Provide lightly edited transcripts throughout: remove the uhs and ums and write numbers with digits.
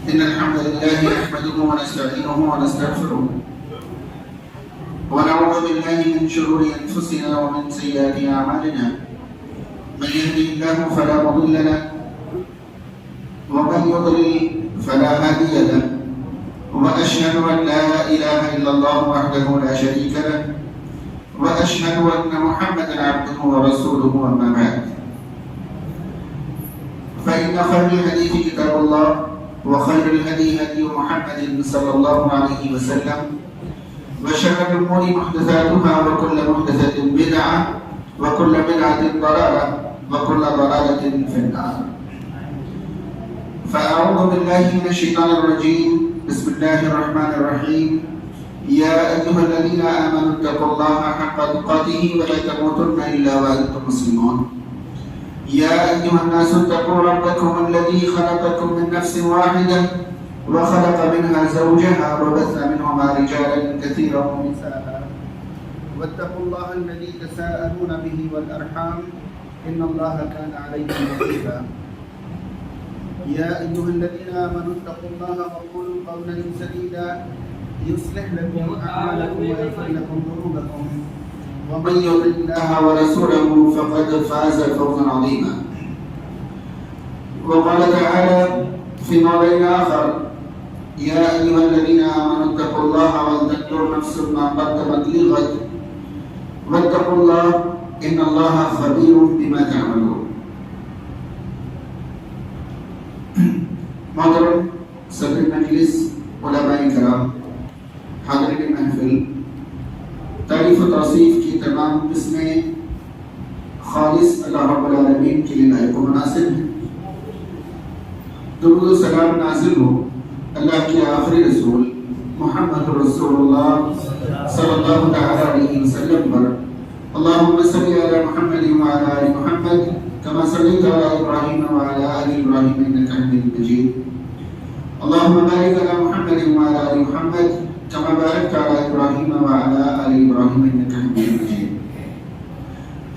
إن الحمد لله نحمده ونستعينه ونستغفره ونعوذ بالله من شرور أنفسنا ومن سيئات أعمالنا من يهده الله فلا مضل له ومن يضلل فلا هادي له وأشهد أن لا إله إلا الله وحده لا شريك له وأشهد أن محمدا عبده ورسوله أما بعد فإن خير الحديث كتاب الله وخير الهدي هدي محمد صلى الله عليه وسلم وشر الأمور محدثاتها وكل محدثة بدعة وكل بدعة ضلالة وكل ضلالة في النار. فأعوذ بالله من الشيطان الرجيم. بسم الله الرحمن الرحيم. يا أيها الذين آمنوا اتقوا الله حق تقاته ولا تموتن إلا وأنتم مسلمون. يا أيها الناس اتقوا ربكم الذي خلقكم من نفس واحدة وخلق منها زوجها وبث منهما رجالا كثيرا ونساء واتقوا الله الذي تساءلون به والأرحام إن الله كان عليكم رقيبا. يا أيها الذين آمنوا اتقوا الله وقولوا قولا سديدا يصلح لكم أعمالكم ويغفر لكم ذنوبكم ومن يطع الله ورسوله فقد فاز فوزا عظيما. وقال تعالى في موضع آخر: يا أيها الذين آمنوا اتقوا الله ولتنظر نفس ما قدمت لغد واتقوا الله إن الله خبير بما تعملون. محترم صدر مجلس، علماء کرام، حاضرین محفل، تعریف و توصیف کی تمام قسمیں خالص اللہ رب العالمین کے لیے لائق و مناسب ہیں. درود و سلام نازل ہو اللہ کے آخری رسول محمد رسول اللہ صلی اللہ علیہ وسلم پر. اللہم صلی علی محمد وعلی آل محمد کما صلیت علی ابراہیم وعلی آل ابراہیم انک حمید مجید. اللہم بارک علی محمد وعلی آل محمد كما باركت على ابراہیم وعلى آل ابراہیم انک حمید مجید.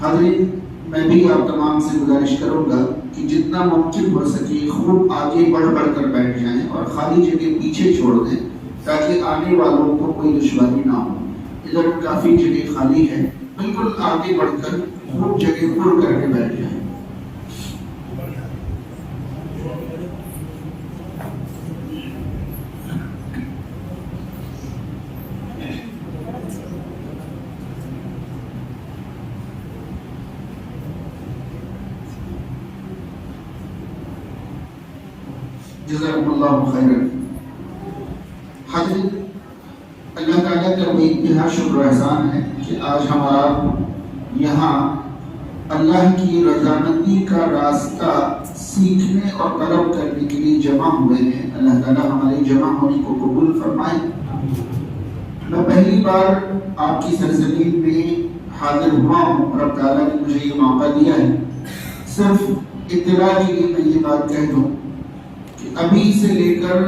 حاضرین، میں بھی آپ تمام سے گزارش کروں گا کہ جتنا ممکن ہو سکے خوب آگے بڑھ کر بیٹھ جائیں اور خالی جگہ پیچھے چھوڑ دیں تاکہ آنے والوں کو کوئی دشواری نہ ہو. ادھر کافی جگہ خالی ہے، بالکل آگے بڑھ کر خوب جگہ پر کر کے بیٹھ جائیں. جزاکم اللہ خیرا. حاضرین، اللہ تعالیٰ کا بے انتہا شکر و احسان ہے کہ آج ہمارا یہاں اللہ کی رضامندی کا راستہ سیکھنے اور طلب کرنے کے لیے جمع ہوئے ہیں. اللہ تعالیٰ ہمارے جمع ہونے کو قبول فرمائے. میں پہلی بار آپ کی سرزمین میں حاضر ہوا ہوں. رب تعالیٰ نے مجھے یہ موقع دیا ہے. صرف اطلاع کے لیے میں یہ بات کہہ دوں، ابھی سے لے کر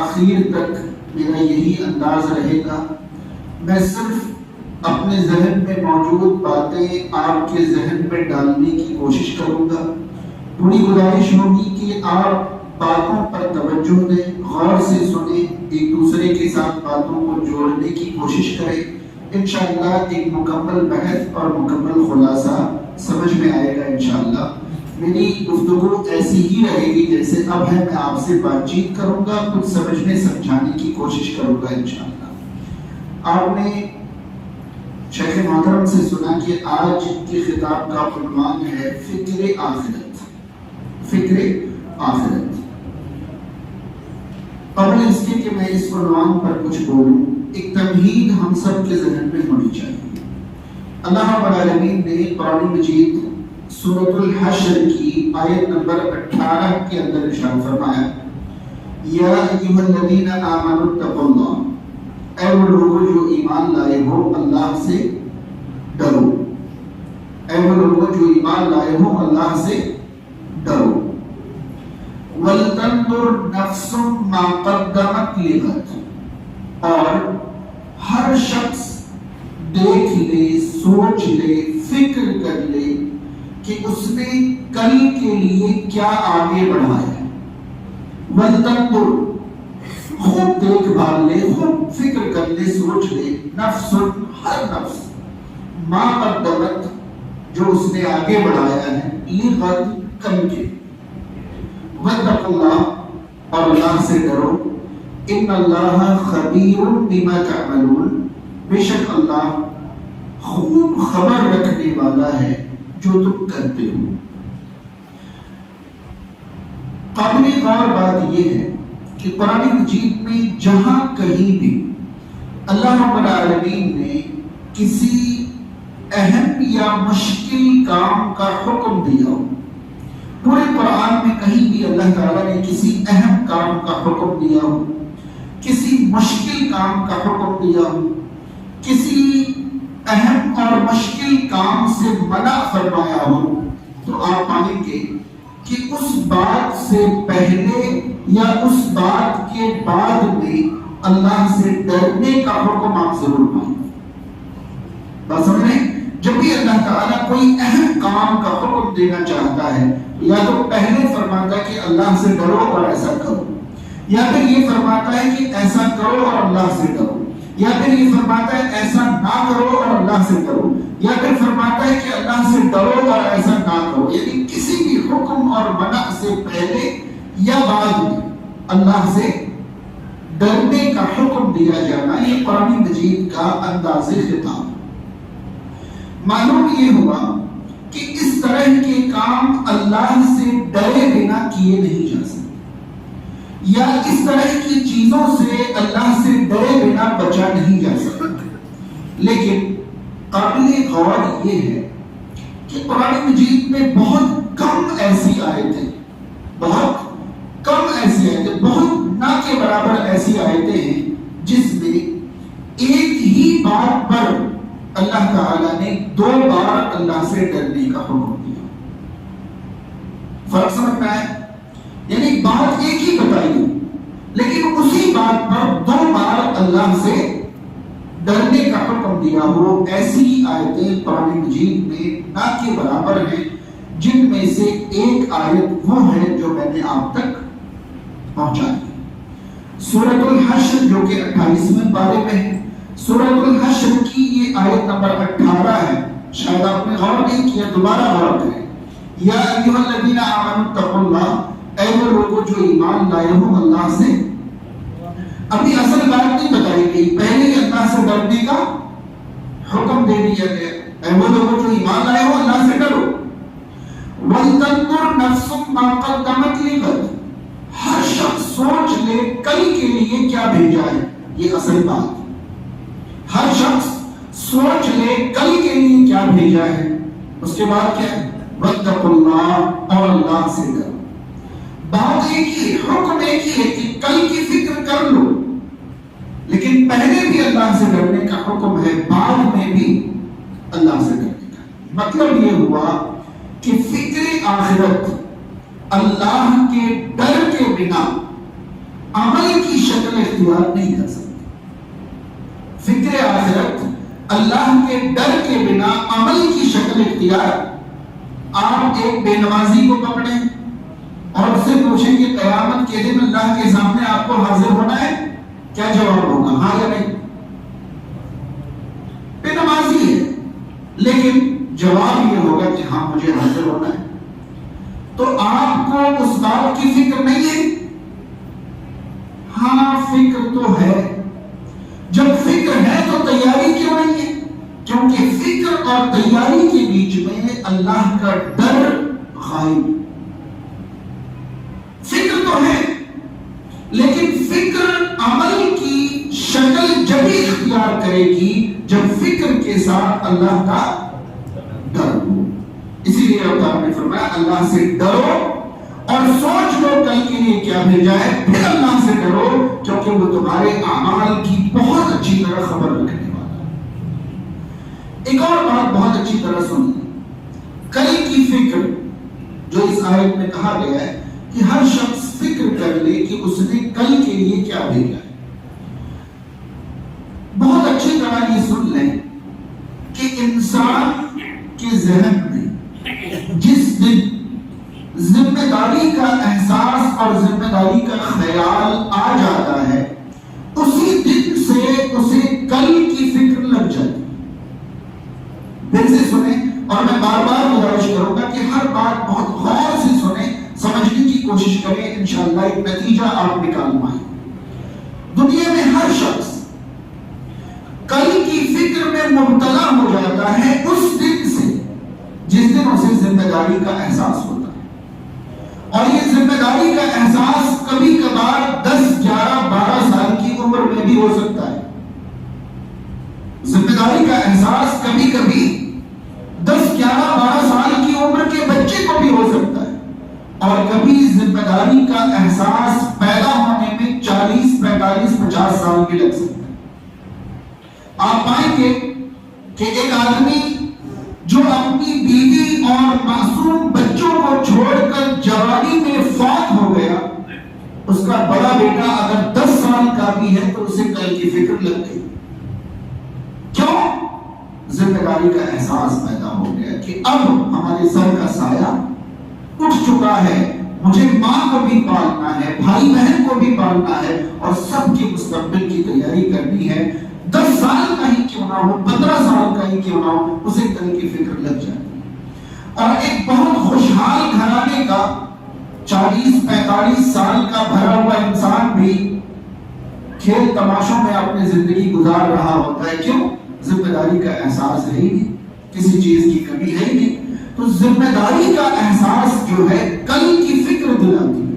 آخر تک میرا یہی انداز رہے گا. میں صرف اپنے ذہن میں موجود باتیں آپ کے ذہن میں ڈالنے کی کوشش کروں گا. پوری گزارش ہوگی کہ آپ باتوں پر توجہ دیں، غور سے سنیں، ایک دوسرے کے ساتھ باتوں کو جوڑنے کی کوشش کریں. انشاءاللہ ایک مکمل بحث اور مکمل خلاصہ سمجھ میں آئے گا. انشاءاللہ میری گفتگو ایسی ہی رہے گی جیسے اب ہے. میں آپ سے بات چیت کروں گا، کچھ سمجھنے سمجھانے کی کوشش کروں گا انشاءاللہ. آپ نے شیخ محترم سے سنا کہ آج کی خطاب کا عنوان ہے فکر آخرت. فکر آخرت. قبل اس کے کہ میں اس عنوان پر کچھ بولوں، ایک تمہید ہم سب کے ذہن میں ہونی چاہیے. اللہ رب العالمین نے قرآن مجید سورۃ الحشر کی آیت نمبر 18 کے اندر ارشاد فرمایا: یا ایھا الذین آمنوا اتقوا اللہ، اے وہ لوگوں جو ایمان لائے ہو اللہ سے ڈرو. اے وہ لوگوں جو ایمان لائے ہو اللہ سے ڈرو. وَلْتَنْظُرْ نَفْسٌ مَا قَدَّمَتْ لِغَدٍ، اور ہر شخص دیکھ لے، سوچ لے، فکر کر لے کہ اس نے کل کے لیے کیا آگے بڑھایا ہے. وَلْتَنْظُرْ، خوب دیکھ بھال لے، خوب فکر کر لے، سوچ لے، نفس، ہر نفس ما قدمت، جو اس نے آگے بڑھایا ہے، لغد، کل کے، واتقوا اللہ، اور اللہ سے ڈرو، ان اللہ خبیر بما تعملون، بے شک اللہ خوب خبر رکھنے والا ہے جو تم کرتے ہو۔ قابل غور بات یہ ہے کہ قرآن مجید میں جہاں کہیں بھی اللہ رب العالمین نے کسی اہم یا مشکل کام کا حکم دیا ہو، پورے قرآن میں کہیں بھی اللہ تعالیٰ نے کسی اہم کام کا حکم دیا ہو، کسی مشکل کام کا حکم دیا ہو، کسی اہم اور مشکل کام سے منع فرمایا ہو، تو آپ پائیں گے کہ اس بات سے پہلے یا اس بات کے بعد میں اللہ سے ڈرنے کا حکم آپ ضرور پائیں گے۔ بات سمجھ رہے ہیں؟ جب بھی اللہ تعالیٰ کوئی اہم کام کا حکم دینا چاہتا ہے، یا تو پہلے فرماتا ہے کہ اللہ سے ڈرو اور ایسا کرو، یا پھر یہ فرماتا ہے کہ ایسا کرو اور اللہ سے ڈرو، یا پھر یہ فرماتا ہے ایسا نہ کرو اور اللہ سے ڈرو، یا پھر فرماتا ہے کہ اللہ سے ڈرو اور ایسا نہ کرو، یعنی کسی بھی حکم اور منع سے پہلے یا بعد میں اللہ سے ڈرنے کا حکم دیا جانا، یہ قرآن مجید کا انداز خطاب۔ معلوم یہ ہوا کہ اس طرح کے کام اللہ سے ڈرے بنا کیے نہیں جا سکتے، یا اس طرح کی چیزوں سے اللہ سے ڈرے بنا بچا نہیں جا سکتا۔ لیکن قابل غور یہ ہے کہ قرآن مجید میں بہت کم ایسی آیتیں، بہت کم ایسی آیتیں، بہت نہ کے برابر ایسی آیتیں ہیں جس میں ایک ہی بات پر اللہ تعالیٰ نے 2 بار اللہ سے ڈرنے کا حکم دیا۔ فرق سمجھ میں آئے؟ یعنی بات ایک ہی بتائی ہو، لیکن اسی بات پر 2 بار اللہ سے ڈرنے کا حکم دیا ہو، ایسی آیتیں قرآن مجید میں نہ کے برابر ہیں، جن میں سے ایک آیت وہ ہے جو میں نے آپ تک پہنچا دی۔ سورۃ الحشر جو کہ 28ویں پارے میں ہے، سورۃ الحشر کی یہ آیت نمبر 18 ہے، شاید آپ نے غور نہیں کیا، دوبارہ غور کریں۔ یا ایھا الذین آمنوا اتقوا اللہ، اے وہ لوگوں جو ایمان لائے ہو اللہ سے۔ ابھی اصل بات نہیں بتائی گئی، پہلے ہی اللہ سے ڈرنے کا حکم دے دیا گیا، اے وہ لوگوں جو ایمان لائے ہو اللہ سے ڈرو۔ وَلْتَنظُرْ نَفْسٌ مَا قَدَّمَتْ لِغَدٍ، ہر شخص سوچ لے کل کے لیے کیا بھیجا ہے، یہ اصل بات۔ ہر شخص سوچ لے کل کے لیے کیا بھیجا ہے، اس کے بعد کیا ہے، وَاتَّقُوا اللَّهَ، اور اللہ سے ڈرو۔ بات ایک ہی، حکم ایک ہی ہے کہ کل کی فکر کر لو، لیکن پہلے بھی اللہ سے ڈرنے کا حکم ہے، بعد میں بھی اللہ سے ڈرنے کا۔ مطلب یہ ہوا کہ فکر آخرت اللہ کے ڈر کے بنا عمل کی شکل اختیار نہیں کر سکتی۔ فکر آخرت اللہ کے ڈر کے بنا عمل کی شکل اختیار۔ آپ ایک بے نمازی کو پکڑیں اور اس سے پوچھیں کہ قیامت کے دن اللہ کے سامنے آپ کو حاضر ہونا ہے، کیا جواب ہوگا، ہاں یا نہیں؟ بے نمازی ہے لیکن جواب یہ ہوگا کہ ہاں مجھے حاضر ہونا ہے۔ تو آپ کو اس بات کی فکر نہیں ہے؟ ہاں فکر تو ہے۔ جب فکر ہے تو تیاری کیوں نہیں ہے؟ کیونکہ فکر اور تیاری کے بیچ میں اللہ کا ڈر غائب۔ فکر تو ہے لیکن فکر عمل کی شکل جبھی اختیار کرے گی جب فکر کے ساتھ اللہ کا ڈر ہو۔ اسی لیے اللہ نے فرمایا اللہ سے ڈرو اور سوچ لو کل کے لیے کیا بھیجا ہے، پھر اللہ سے ڈرو کیونکہ وہ تمہارے اعمال کی بہت اچھی طرح خبر رکھنے والا ہے۔ ایک اور بات بہت اچھی طرح سن لیں، کل کی فکر جو اس آیت میں کہا گیا ہے کہ ہر شخص فکر کر لے کہ اس نے کل کے لیے کیا بھیجا ہے۔ بہت اچھی طرح یہ سن لیں کہ انسان کے ذہن میں جس دن ذمہ داری کا احساس اور ذمہ داری کا خیال آ جاتا ہے اسی دن سے اسے کل کی فکر لگ جاتی. دل سے سنیں، اور میں بار بار گزارش کروں گا کہ ہر بات بہت غور سے سنیں، سمجھنے کی کوشش کریں، انشاءاللہ ایک نتیجہ آپ نکال پائیں. دنیا میں ہر شخص کل کی فکر میں مبتلا ہو جاتا ہے اس دن سے جس دن اسے ذمہ داری کا احساس ہوتا ہے. اور یہ ذمہ داری کا احساس کبھی کبھار 10 11 12 سال کی عمر میں بھی ہو سکتا ہے. ذمہ داری کا احساس کبھی کبھی 10 11 12 سال کی عمر کے بچے کو بھی ہو سکتا ہے. اور کبھی ذمہ داری کا احساس پیدا ہونے میں 40 45 50 سال بھی لگ سکتا ہے. آپ پائیں گے کہ ایک آدمی جو اپنی بیوی اور معصوم بچوں کو چھوڑ کر جوانی میں فوت ہو گیا، اس کا بڑا بیٹا اگر 10 سال کا بھی ہے تو اسے کل کی فکر لگ گئی. کیوں؟ ذمہ داری کا احساس پیدا ہو گیا کہ اب ہمارے سر کا سایہ اٹھ چکا ہے، مجھے ماں کو بھی پالنا ہے، بھائی بہن کو بھی پالنا ہے، اور سب کے مستقبل کی تیاری کرنی ہے. 10 سال کا ہی کیوں نہ ہو، 15 سال کا ہی کیوں نہ ہو، اسے کل کی فکر لگ جاتی. اور ایک بہت خوشحال گھرانے کا 40 45 سال کا بھرا ہوا انسان بھی کھیل تماشوں میں اپنی زندگی گزار رہا ہوتا ہے. کیوں؟ ذمہ داری کا احساس ہے ہی نہیں، کسی چیز کی کمی ہے ہی نہیں. تو ذمہ داری کا احساس جو ہے کل کی فکر دلاتی ہے.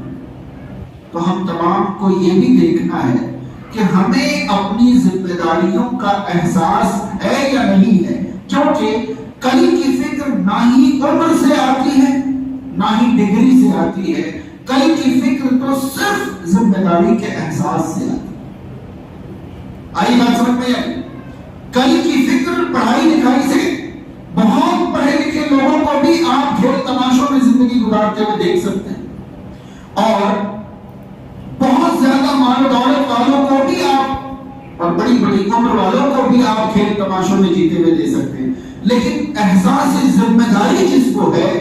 تو ہم تمام کو یہ بھی دیکھنا ہے کہ ہمیں اپنی ذمہ داریوں کا احساس ہے یا نہیں ہے. کیونکہ کل کی فکر نہ ہی عمر سے آتی ہے نہ ہی ڈگری سے آتی ہے. کل کی فکر تو صرف ذمہ داری کے احساس سے آتی ہے. آئی بات سمجھ میں آئی؟ کل کی فکر پڑھائی لکھائی سے، بہت پڑھے لکھے لوگوں کو بھی آپ کھیل تماشوں میں زندگی گزارتے ہوئے دیکھ سکتے ہیں، اور بہت زیادہ مال و دولت والوں کو بھی آپ، اور بڑی بڑی عمر والوں کو بھی آپ کھیل تماشوں میں جیتے ہوئے دے سکتے ہیں. لیکن احساس ذمہ داری جس کو ہے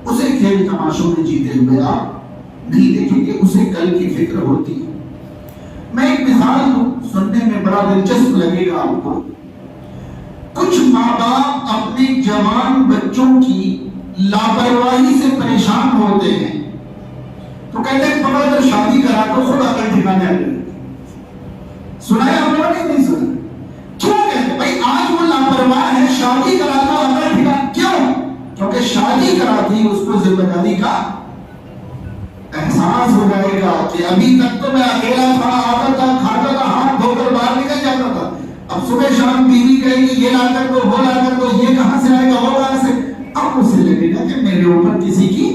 اسے کھیل تماشوں میں جیتے ہوئے آپ نہیں دیکھیں گے، اسے کل کی فکر ہوتی ہے. میں ایک مثال دوں، سننے میں بڑا دلچسپ لگے گا آپ کو. کچھ ماں باپ اپنے جوان بچوں کی لاپرواہی سے پریشان ہوتے ہیں تو کہتے ہیں پکڑ کر شادی کرا تو خود عقل ٹھکانے آ جائے. سنا ہے ہم لوگوں نے؟ نہیں سنا. کیوں کہتے بھائی آج وہ لاپرواہ ہے، شادی کرا تو عقل ٹھکانے. کیوں؟ کیونکہ شادی کراتی اس کو ذمہ داری کا احساس ہو جائے گا کہ ابھی تک تو میں اکیلا تھا، آتا تھا، کھاتا تھا، ہاتھ دھو کر باہر نکل جاتا تھا. اب صبح شام بیوی کہے گی یہ لا کر دو، وہ لا کر دو، یہ کہاں سے آئے گا، وہ کہاں سے. اب اسے لگے گا کہ میرے اوپر کسی کی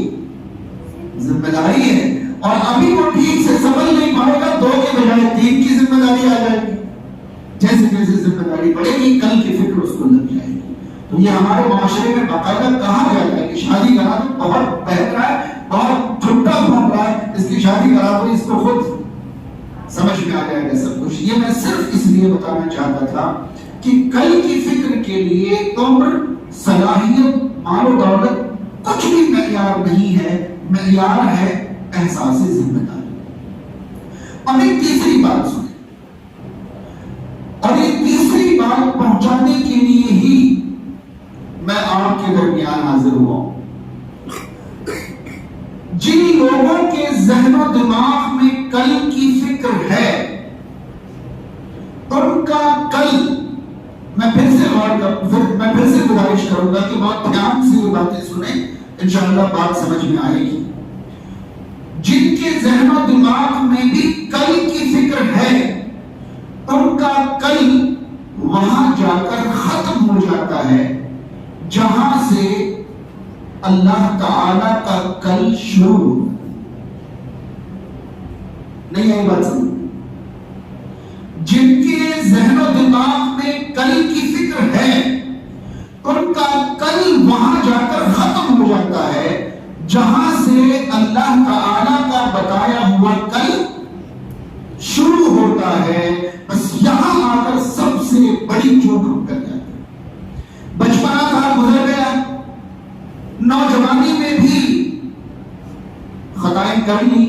ذمہ داری ہے، اور ابھی وہ ٹھیک سے سمجھ نہیں پائے گا، 2 کے بجائے 3 کی ذمہ داری آ جائے گی. جیسے جیسے ذمہ داری بڑھے گی کل کی فکر اس کو لگ جائے گی. تو یہ ہمارے معاشرے میں باقاعدہ کہا جاتا ہے کہ شادی کرا تو بہت بہت رہا ہے، بہت چھٹا گھوم رہا ہے، اس کی شادی کرا تو اس کو خود سمجھ میں آ جائے گا سب کچھ. یہ میں صرف اس لیے بتانا چاہتا تھا کہ کل کی فکر کے لیے عمر، صلاحیت، مال و دولت کچھ بھی معیار نہیں ہے. معیار ہے احساس ذمہ داری. اب ایک تیسری بات سنیں، اور یہ تیسری بات پہنچانے کے لیے ہی میں آپ کے درمیان حاضر ہوا ہوں. جن لوگوں کے ذہن و دماغ میں کل کی فکر ہے ان کا کل، میں پھر سے گزارش کروں گا کہ بہت دھیان سے یہ باتیں سنیں، انشاءاللہ بات سمجھ میں آئے گی. جن کے ذہن و دماغ میں بھی کل کی فکر ہے ان کا کل وہاں جا کر ختم ہو جاتا ہے جہاں سے اللہ تعالی کا کل شروع. نہیں آئی بات سمجھ؟ جن کے ذہن و دماغ میں کل کی فکر ہے ان کا کل وہاں جا کر ختم ہو جاتا ہے جہاں سے اللہ تعالی کا بتایا ہوا کل شروع ہوتا ہے. بس یہاں آ کر سب سے بڑی چوک ہم کر جاتے ہیں. بچپنا تھا، گزر گیا، نوجوانی میں بھی خطائیں کر لی.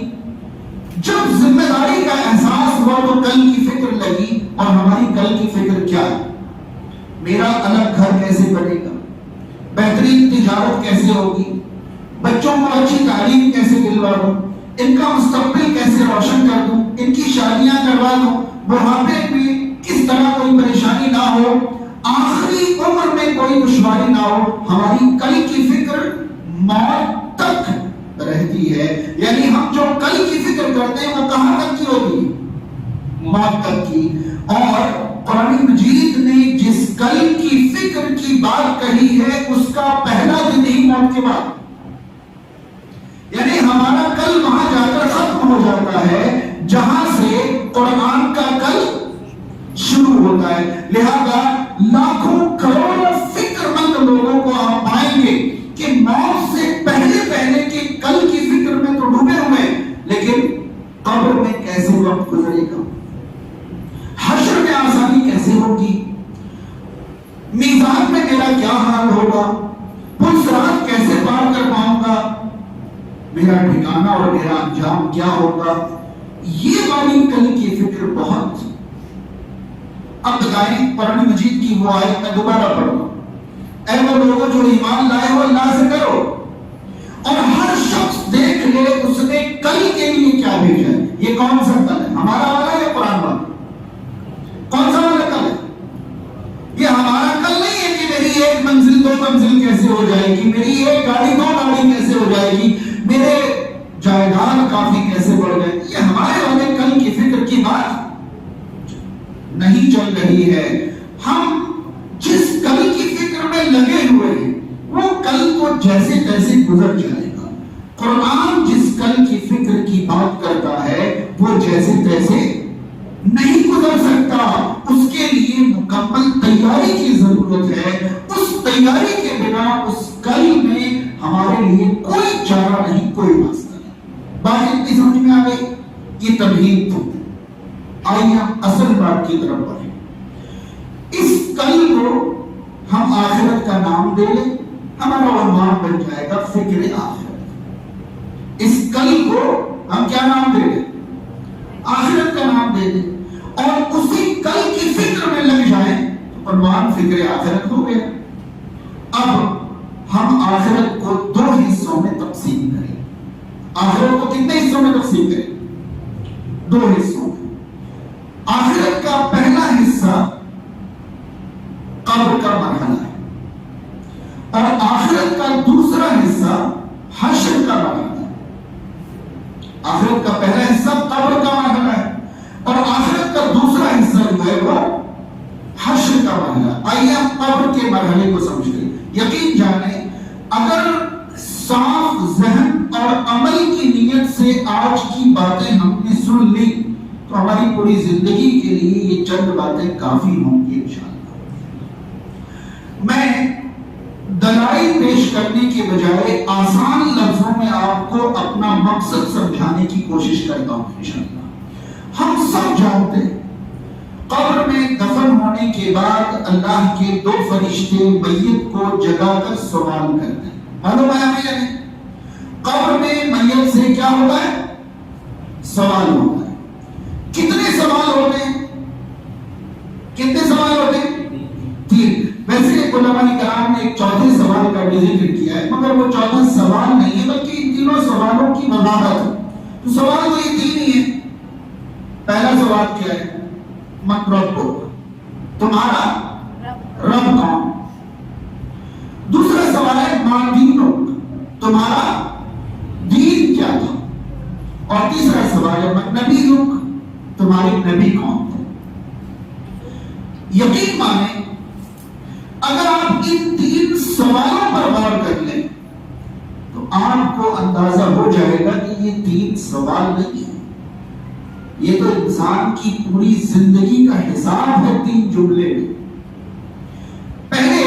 جب ذمہ داری کا احساس ہوا تو کل کی فکر لگی، اور ہماری کل کی فکر کیا ہے؟ میرا الگ گھر کیسے بنے گا، بہترین تجارت کیسے ہوگی، بچوں کو اچھی تعلیم کیسے دلوا دوں، ان کا مستقبل کیسے روشن کر دوں، ان کی شادیاں کروا دوں، بڑھاپے میں کس طرح کوئی پریشانی نہ ہو، آخری عمر میں کوئی دشواری نہ ہو۔ ہماری کل کی فکر موت تک رہتی ہے، یعنی ہم جو کل کی فکر کرتے ہیں وہ کہاں تک کی ہوگی؟ موت تک کی۔ اور قرآن مجید نے جس کل کی فکر کی بات کہی ہے اس کا پہلا دن ہی موت کے بعد، یعنی ہمارا کل وہاں جا کر ختم ہو جاتا ہے جہاں سے قرآن کا کل شروع ہوتا ہے۔ لہذا لاکھوں کروڑوں فکر مند لوگوں کو آپ پائیں گے کہ موت سے پہلے پہلے کے کل کی فکر میں تو ڈوبے ہوئے، لیکن قبر میں کیسے وقت گزرے گا، حشر میں آسانی کیسے ہوگی، میزان میں میرا کیا حال ہوگا، پل صراط کیسے پار کر پاؤں گا، میرا ٹھکانہ اور میرا انجام کیا ہوگا، یہ والی کل کی فکر بہت۔ اب بتائیں قرآن مجید کی وہ آیت میں دوبارہ پڑھوں، اے وہ لوگوں جو ایمان لائے ہو اللہ سے کرو، اور ہر شخص دیکھ لے اس نے کل کے لیے کیا بھیجا ہے۔ یہ کون سا کل ہے؟ ہمارا والا یا قرآن والا؟ کون سا والا کل ہے؟ یہ ہمارا کل نہیں ہے کہ میری ایک منزل دو منزل کیسے ہو جائے گی، میری ایک گاڑی دو گاڑی کیسے ہو جائے گی، میرے جائیداد کافی کیسے بڑھ گئے۔ یہ ہمارے والے کل کی فکر کی بات نہیں چل رہی ہے۔ ہم جس کل کی فکر میں لگے ہوئے ہیں وہ کل تو جیسے تیسے گزر جائے گا۔ قرآن جس کل کی فکر کی بات کرتا ہے وہ جیسے تیسے نہیں گزر سکتا، اس کے لیے مکمل تیاری کی ضرورت ہے۔ اس تیاری کے بنا اس کل میں ہمارے لیے کوئی چارہ نہیں، کوئی راستہ نہیں۔ بات اتنی سمجھ میں آ گئی؟ یہ تمہید تھی۔ آئیے ہم اصل بات کی طرف بڑھیں۔ اس کل کو ہم آخرت کا نام دے لیں، ہمارا عنوان بن جائے گا فکر آخرت۔ اس کل کو ہم کیا نام دے لیں؟ آخرت کا نام دے دیں، اور اسی کل کی فکر میں لگ جائیں تو عنوان فکر آخرت ہو گیا۔ اب ہم آخرت کو دو حصوں میں تقسیم کریں۔ آخرت کو کتنے حصوں میں تقسیم کریں؟ دو حصوں میں۔ آخرت کا پہلا حصہ قبر کا مرحلہ ہے، اور آخرت کا دوسرا حصہ حشر کا مرحلہ ہے۔ آخرت کا پہلا حصہ قبر کا مرحلہ ہے، اور آخرت کا دوسرا حصہ جو ہے وہ حشر کا مرحلہ۔ آئیے ہم قبر کے مرحلے کو سمجھ لیں۔ یقین جانیں اگر صاف ذہن اور عمل کی نیت سے آج کی باتیں ہم نے سن لی تو ہماری پوری زندگی کے لیے یہ چند باتیں کافی ہوں گی انشاءاللہ۔ میں دلائل پیش کرنے کے بجائے آسان لفظوں میں آپ کو اپنا مقصد سمجھانے کی کوشش کرتا ہوں انشاءاللہ۔ ہم سب جانتے ہیں قبر میں دفن ہونے کے بعد اللہ کے دو فرشتے میت کو جگا کر سوال کرتے ہیں۔ معلوم ہے ہمیں قبر میں میت سے کیا ہوتا ہے؟ سوال ہوتا ہے۔ کتنے سوال ہوتے ہیں؟ کتنے سوال ہوتے ہیں؟ تین۔ ویسے علماء کرام نے ایک چوتھے سوال کا بھی ذکر کیا ہے، مگر وہ چوتھا سوال نہیں ہے بلکہ ان تینوں سوالوں کی وضاحت ہے۔ تو سوال تو یہ تین ہی ہے۔ پہلا سوال کیا ہے؟ من ربک، تمہارا رب کون؟ دوسرا سوال ہے ما دینک، تمہارا دین کیا تھا؟ اور تیسرا سوال ہے من نبیک، تمہاری نبی کون تھے؟ یقین مانیں اگر آپ ان تین سوالوں پر غور کر لیں تو آپ کو اندازہ ہو جائے گا کہ یہ تین سوال نہیں ہے، یہ تو انسان کی پوری زندگی کا حساب ہے تین جملے میں۔ پہلے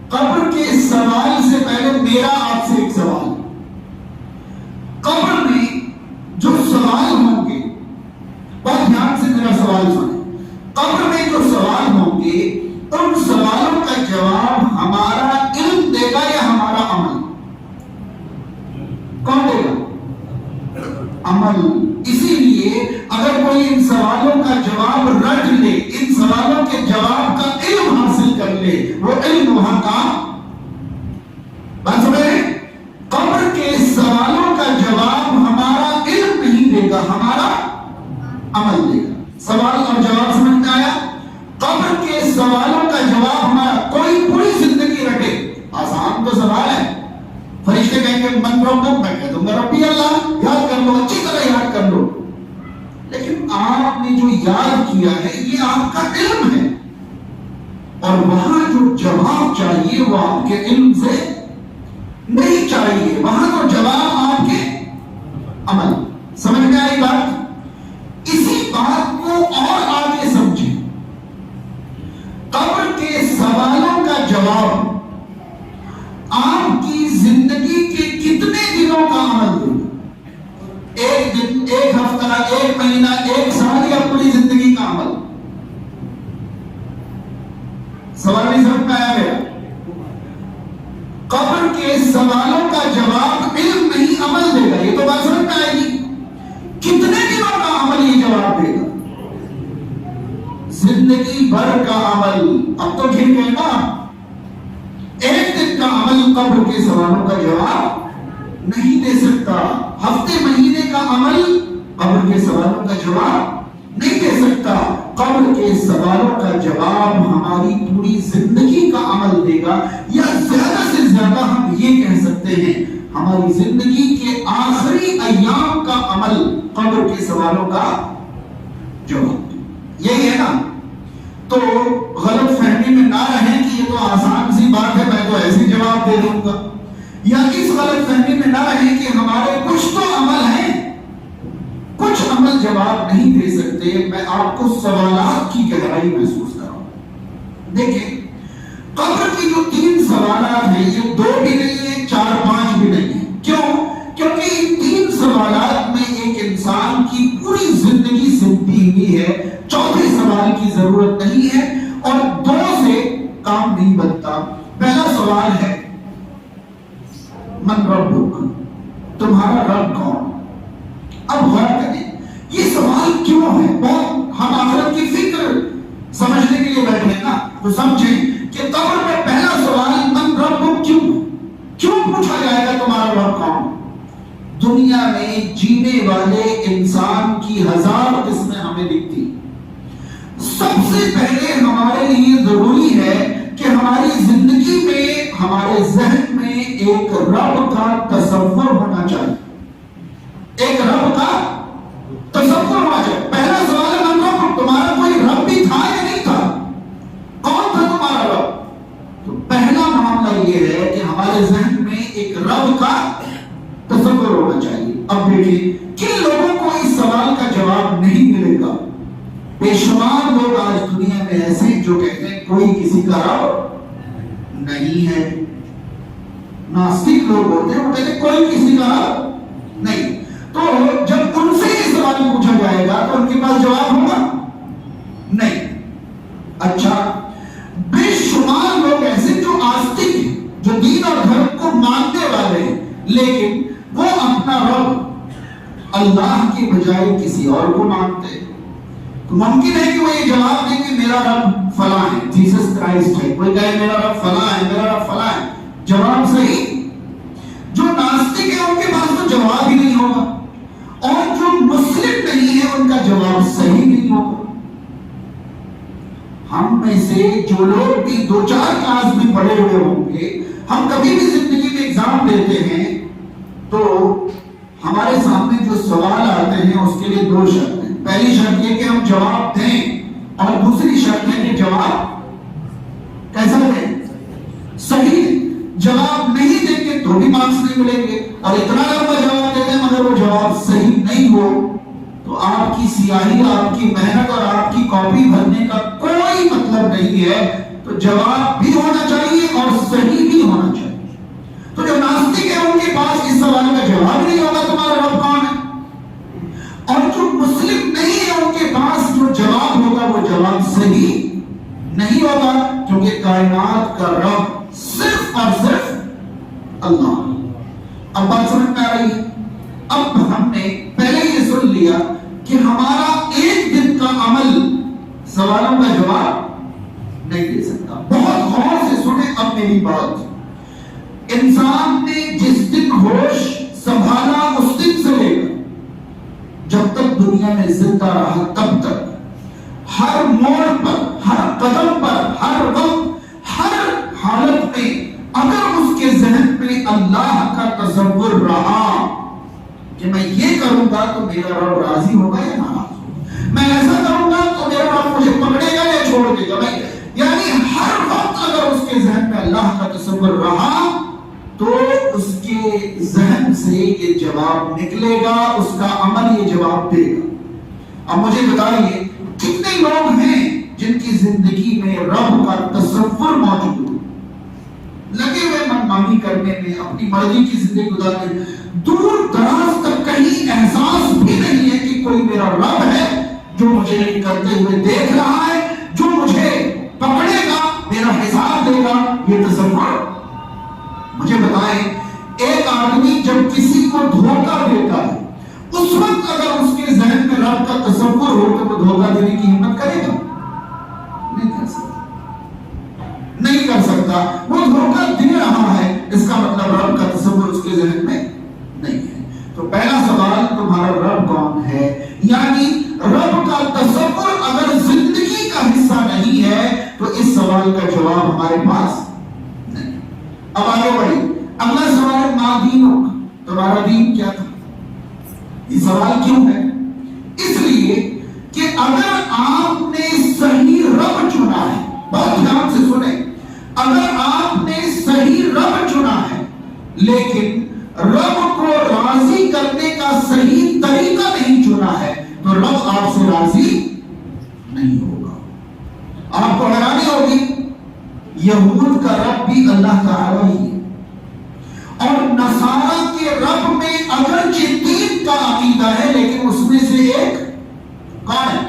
قبر کے سوال سے پہلے میرا آپ سے ایک سوال، قبر میں جو سوال ہوں گے، بہت دھیان سے میرا سوال سنیں، قبر میں جو سوال ہوں گے ان سوالوں کا جواب ہمارا علم دے گا یا ہمارا عمل؟ کون دے گا؟ عمل۔ اسی لیے اگر کوئی ان سوالوں کا جواب رٹ لے، ان سوالوں کے جواب کا علم حاصل کر لے، وہ علم وہاں کا بات سمجھیں، قبر کے سوالوں کا جواب ہمارا علم نہیں دے گا، ہمارا عمل دے گا۔ سوال اور جواب سمجھ میں آیا؟ قبر کے سوالوں کا جواب ہمارا، کوئی پوری زندگی رٹے، آسان تو سوال ہے، فرشتے کہیں گے من ربک، میں کہہ دوں گا ربی اللہ، یاد کر لو، اچھی طرح یاد کر لو، لیکن آپ نے جو یاد کیا ہے یہ آپ کا علم ہے، اور وہاں جو جواب چاہیے وہ آپ کے علم سے نہیں چاہیے، وہاں تو جواب آپ کے عمل۔ سمجھ میں آئی بات؟ اسی بات کو اور آگے سمجھیں، قبر کے سوالوں کا جواب آپ کی زندگی کے کتنے دنوں کا عمل دے گا؟ ایک دن، ایک ہفتہ، ایک مہینہ، ایک سال، یا پوری زندگی کا عمل؟ سوال نہیں سمجھ میں آیا گیا؟ قبر کے سوالوں کا جواب علم نہیں عمل دے گا، یہ تو بات سمجھ میں آئے گی؟ کتنے دنوں کا عمل یہ جواب دے گا؟ زندگی بھر کا عمل۔ اب تو ٹھیک ہے نا، ایک دن کا عمل قبر کے سوالوں کا جواب نہیں دے سکتا، ہفتے مہینے کا عمل قبر کے سوالوں کا جواب نہیں دے سکتا۔ قبر کے سوالوں کا جواب ہماری پوری زندگی کا عمل دے گا، یا زیادہ سے زیادہ ہم یہ کہہ سکتے ہیں ہماری زندگی کے آخری ایام کا عمل قبر کے سوالوں کا جواب۔ یہی ہے نا؟ تو غلط فہمی میں نہ رہیں کہ یہ تو آسان سی بات ہے، میں تو ایسے جواب دے دوں گا، یا اس غلط فہمی میں نہ رہیں کہ ہمارے کچھ تو عمل ہیں، کچھ عمل جواب نہیں دے سکتے۔ میں آپ کو سوالات کی گہرائی محسوس کر رہا ہوں۔ دیکھیں، قبر کی جو 3 سوالات ہیں یہ 2 بھی نہیں ہیں، 4 5 بھی نہیں ہیں۔ کیوں؟ کیونکہ ان 3 سوالات میں ایک انسان کی پوری زندگی سمٹی ہوئی ہے، چوتھے سوال کی ضرورت نہیں ہے، اور 2 سے کام نہیں بنتا۔ پہلا سوال ہے من ربک، تمہارا رب کون؟ اب غور کریں یہ سوال کیوں ہے؟ بہت ہم آخرت کی فکر سمجھنے کے لیے بیٹھے ہیں نا، تو سمجھیں کہ قبر میں پہلا سوال من ربک کیوں پوچھا جائے گا تمہارا رب کون؟ دنیا میں جینے والے انسان کی 1000 قسمیں ہمیں دکھتی، سب سے پہلے ہمارے لیے ضروری ہے کہ ہماری زندگی میں، ہمارے ذہن میں ایک رب کا تصور ہونا چاہیے، ایک رب کا تصور ہونا چاہیے۔ پہلا سوال ہے من رب، تمہارا کوئی رب بھی تھا یا نہیں تھا؟ کون تھا تمہارا رب؟ تو پہلا معاملہ یہ ہے کہ ہمارے ذہن میں ایک رب کا تصور ہونا چاہیے۔ اب دیکھیں کن لوگوں کو اس سوال کا جواب نہیں ملے گا؟ بے شمار لوگ آج دنیا میں ایسے جو کہتے ہیں کوئی کسی کا رب نہیں ہے۔ ناستک لوگ ہوتے ہیں، وہ کہتے ہیں کوئی کسی کا رب نہیں۔ تو جب ان سے یہ سوال پوچھا جائے گا تو ان کے پاس جواب ہوگا نہیں۔ اچھا، بے شمار لوگ ایسے جو آستک ہیں، جو دین اور دھرم کو ماننے والے ہیں، لیکن وہ اپنا رب اللہ کے بجائے کسی اور کو مانتے ہیں۔ تو ممکن ہے کہ وہ یہ جواب دیں کہ میرا رب فلاں ہے، جیسس کرائسٹ ہے، کوئی کہے میرا رب فلاں ہے، میرا رب فلاں ہے، جواب صحیح۔ جو ناستک ہے ان کے پاس تو جواب ہی نہیں ہوگا، اور جو مسلم نہیں ہے ان کا جواب صحیح نہیں ہوگا۔ ہم میں سے جو لوگ بھی 2-4 کلاس میں پڑھے ہوئے ہوں گے، ہم کبھی بھی زندگی میں ایگزام دیتے ہیں تو ہمارے سامنے جو سوال آتے ہیں اس کے لیے 2 شرط ہیں۔ پہلی شرط یہ کہ ہم جواب دیں، اور دوسری شرط ہے کہ جواب کیسا دیں؟ صحیح دیں۔ جواب نہیں دیں گے تو بھی مارکس نہیں ملیں گے، اور اتنا لمبا جواب دے دیں مگر وہ جواب صحیح نہیں ہو تو آپ کی سیاہی، آپ کی محنت اور آپ کی کاپی بھرنے کا کوئی مطلب نہیں ہے۔ تو جواب بھی ہونا چاہیے اور صحیح بھی ہونا چاہیے۔ تو جو ناستک ہے ان کے پاس اس سوال کا جواب نہیں ہوگا تمہارا رب کون ہے، اور جو مسلم نہیں ہے ان کے پاس جو جواب ہوگا وہ جواب صحیح نہیں ہوگا، کیونکہ کائنات کا رب صرف اور صرف اللہ۔ اب بات سمجھ میں آ رہی ہے؟ اب ہم نے پہلے یہ سن لیا کہ ہمارا ایک کا عمل سوالوں کا جواب نہیں دے سکتا. بہت غور سے سنیں اب میری بات. انسان نے جس دن ہوش سنبھالا اس دن سے لے کر جب تک دنیا میں زندہ رہا تب تک ہر موڑ پر، ہر قدم پر، ہر وقت، ہر حالت میں اگر اس کے ذہن میں اللہ کا تصور رہا کہ میں یہ کروں گا تو میرا رب راضی ہوگا یا ناراض ہوگا، میں ایسا کروں گا تو میرا رب مجھے پکڑے گا یا چھوڑ دے گا، یعنی ہر وقت اگر اس کے ذہن میں اللہ کا تصور رہا تو اس کے ذہن سے یہ جواب نکلے گا، اس کا عمل یہ جواب دے گا. اب مجھے بتائیے کتنے لوگ ہیں جن کی زندگی میں رب کا تصور موجود ہے، لگے ہوئے منمانی کرنے میں، اپنی مرضی کی زندگی گزارنے میں، دور دراز تک کہیں احساس بھی نہیں ہے کہ کوئی میرا رب ہے جو مجھے کرتے ہوئے دیکھ رہا ہے، جو مجھے پکڑے گا، میرا حساب دے گا. یہ تصور. مجھے بتائیں ایک آدمی جب کسی کو دھوکہ دیتا ہے اس وقت اگر اس کے ذہن میں رب کا تصور ہو تو وہ دھوکہ دینے کی ہمت کرے گا؟ نہیں کر سکتا، نہیں کر سکتا. وہ دھوکہ دے رہا ہے، اس کا مطلب رب کا تصور اس کے ذہن میں نہیں ہے. تو پہلا سوال تمہارا رب کون ہے، یعنی رب کا تصور اگر زندگی کا حصہ نہیں ہے تو اس سوال کا جواب ہمارے پاس. اب آگے بڑھی. اگلا سوال ہے ما دینک، تمہارا دین کیا تھا؟ یہ سوال کیوں ہے؟ اس لیے کہ اگر آپ نے صحیح رب چنا ہے، بہت دھیان سے سنیں، اگر آپ نے صحیح رب چنا ہے لیکن رب کو راضی کرنے کا صحیح طریقہ نہیں چنا ہے تو رب آپ سے راضی نہیں ہوگا. آپ کو حیرانی ہوگی یہود کا رب بھی اللہ تعالی ہی ہے، اور نصارہ کے رب میں اگرچہ دین کا عقیدہ ہے لیکن اس میں سے ایک کون ہے؟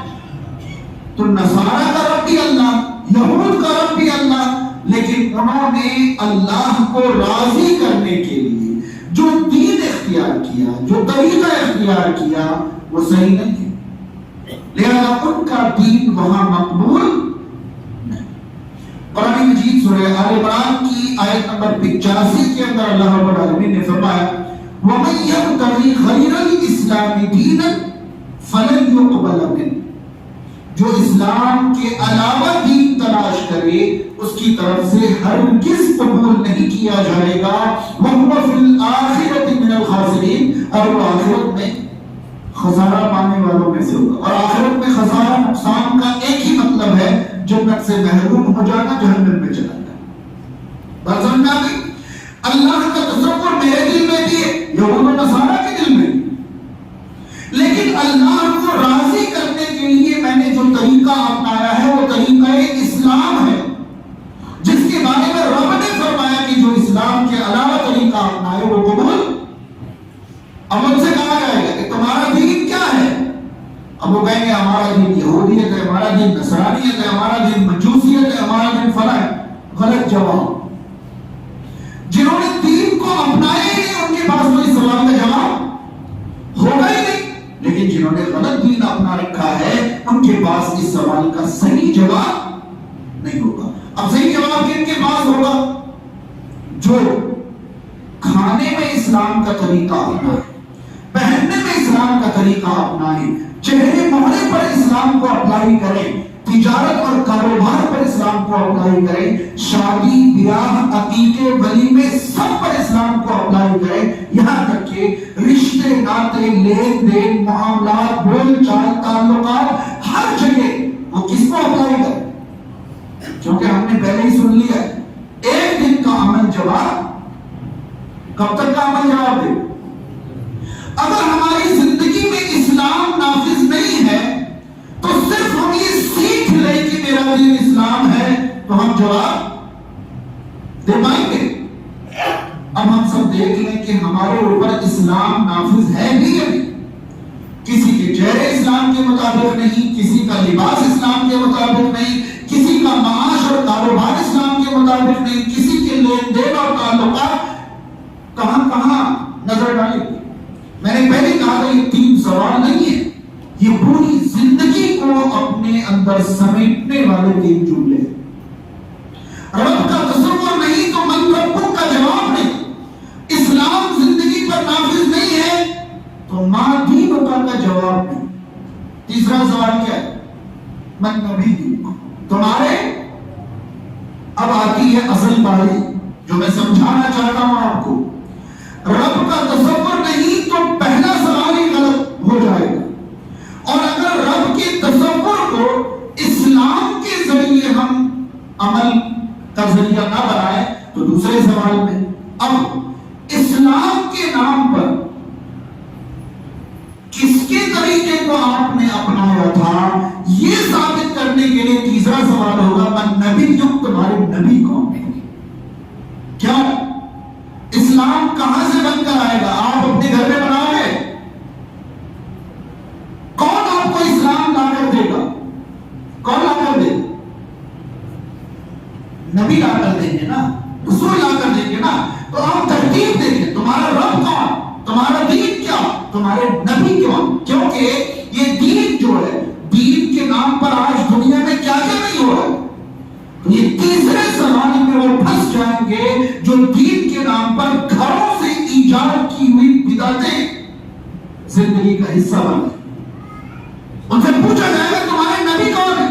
تو نصارہ کا رب بھی اللہ، یہود کا رب بھی اللہ، لیکن انہوں نے اللہ کو راضی کرنے کے لیے جو دین اختیار کیا، جو طریقہ اختیار کیا وہ صحیح نہیں ہے، لہذا ان کا دین وہاں مقبول. قرآن مجید سورہ آل عمران کی آیت نمبر 85 کے اندر اللہ رب العالمین نے فرمایا وَمَن يَبْتَغِ غَيْرَ الْإِسْلَامِ دِينًا فَلَن يُقْبَلَ مِنْهُ، جو اسلام کے علاوہ دین تلاش کرے اس کی طرف سے ہرگز قبول نہیں کیا جائے گا. وَهُوَ فِي الْآخِرَةِ مِنَ الْخَاسِرِينَ، اور وہ آخرت میں خسارہ پانے والوں میں سے ہوگا. اور آخرت میں خسارہ نقصان کا ایک ہی مطلب ہے، جنت سے محروم ہو جانا، جہنم میں چلا جانا. بات سمجھ میں آ گئی؟ اللہ کا تصور میرے دل میں بھی ہے، یہود و نصارہ کے دل میں، لیکن اللہ کو راضی کرنے کے لیے میں نے جو طریقہ اپنایا ہے وہ طریقہ اسلام ہے، جس کے بارے میں رب نے فرمایا کہ جو اسلام کے علاوہ طریقہ اپنائے وہ قبول. اب ان سے کہا جائے گا کہ تمہارا دین کیا ہے؟ اب وہ کہیں گے ہمارا دین یہودیت ہے، ہمارا دین نصرانیت ہے، ہمارا دین مجوسیت ہے، ہمارا دین فلاں ہے. غلط جواب. جنہوں نے دین کو اپنایا ہی نہیں ان کے پاس تو اس سوال کا جواب ہوگا ہی نہیں، لیکن جنہوں نے غلط دین اپنا رکھا ہے ان کے پاس اس سوال کا صحیح جواب نہیں ہوگا. اب صحیح جواب کن کے پاس ہوگا؟ جو کھانے میں اسلام کا طریقہ اپنائے، پہننے میں اسلام کا طریقہ اپنائے، چہرے مہرے پر اسلام کو اپلائی کریں، تجارت اور کاروبار پر اسلام کو اپلائی کریں، شادی بیاہ عقیقے ولیمے سب پر اسلام کو اپلائی کریں، یہاں تک کہ رشتے ناطے لین دین معاملات بول چال تعلقات ہر جگہ وہ کس کو اپلائی کریں؟ کیونکہ ہم نے پہلے ہی سن لیا ہے ایک دن کا عمل جواب. کب تک کا عمل جواب دے؟ اگر ہماری زندگی میں اسلام نافذ نہیں ہے تو صرف ہم یہ سیکھ لیں کہ میرا دین اسلام ہے تو ہم جواب دے پائیں گے. اب ہم سب دیکھ لیں کہ ہمارے اوپر اسلام نافذ ہے بھی یا نہیں. کسی کے چہرے اسلام کے مطابق نہیں، کسی کا لباس اسلام کے مطابق نہیں، کسی کا معاش اور کاروبار اسلام کے مطابق نہیں، کسی کے لین دین اور تعلقات کہاں کہاں نظر ڈالیں. میں نے پہلے کہا تھا یہ 3 سوال نہیں ہے، یہ پوری زندگی کو کو اپنے اندر سمیٹنے والے تین جملے. رب کا تصور نہیں تو من ربک کا جواب نہیں. اسلام زندگی پر نافذ نہیں ہے تو ماں دینک کا جواب نہیں. تیسرا سوال کیا ہے؟ من نبی تمہارے. اب آتی ہے اصل باری جو میں سمجھانا چاہتا ہوں آپ کو. رب کا تصور نہیں تو پہلا سوال ہی غلط ہو جائے گا. اور اگر رب کے تصور کو اسلام کے ذریعے ہم عمل کا ذریعہ نہ بنائے تو دوسرے سوال میں اب اسلام کے نام پر کس کے طریقے کو آپ نے اپنایا تھا یہ ثابت کرنے کے لیے تیسرا سوال ہوگا من نبی تمہارے نبی کون ہے؟ کیا اسلام کہاں سے بن کر آئے گا؟ آپ اپنے گھر میں بناؤ گے؟ کون آپ کو اسلام لا کر دے گا؟ کون لا کر دے گا؟ نبی لا کر دیں گے نا، رسول لا کر دیں گے نا. تو آپ ترتیب دیں گے تمہارا رب کون، تمہارا دین کیا، تمہارے نبی کون. کیونکہ یہ دین جو ہے، دین کے نام پر آج دنیا میں کیا کیا نہیں ہو رہا ہے. یہ تیسرے زمانے میں وہ پھنس جائیں گے جو دین کے نام پر گھروں سے ایجاد کی ہوئی بدعتیں زندگی کا حصہ بن گئی. ان سے پوچھا جائے گا تمہارے نبی کون ہے؟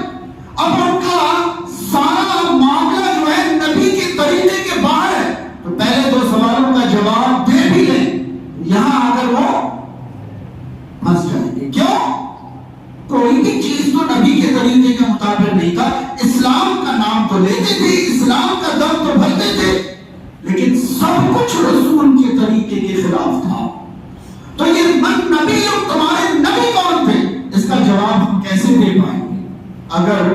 اب ان کا سارا معاملہ جو ہے نبی کے طریقے کے باہر ہے. تو پہلے دو سوالوں کا جواب دے بھی لیں، یہاں اگر وہ پھنس جائیں گے. کیوں؟ کوئی بھی چیز تو نبی کے طریقے کے مطابق نہیں تھا. اسلام کا نام تو لیتے تھے، اسلام کا دم تو بھرتے تھے، لیکن سب کچھ رسول کے طریقے کے خلاف تھا. تو یہ من نبی اور تمہارے نبی کون تھے، اس کا جواب ہم کیسے دے پائیں گے اگر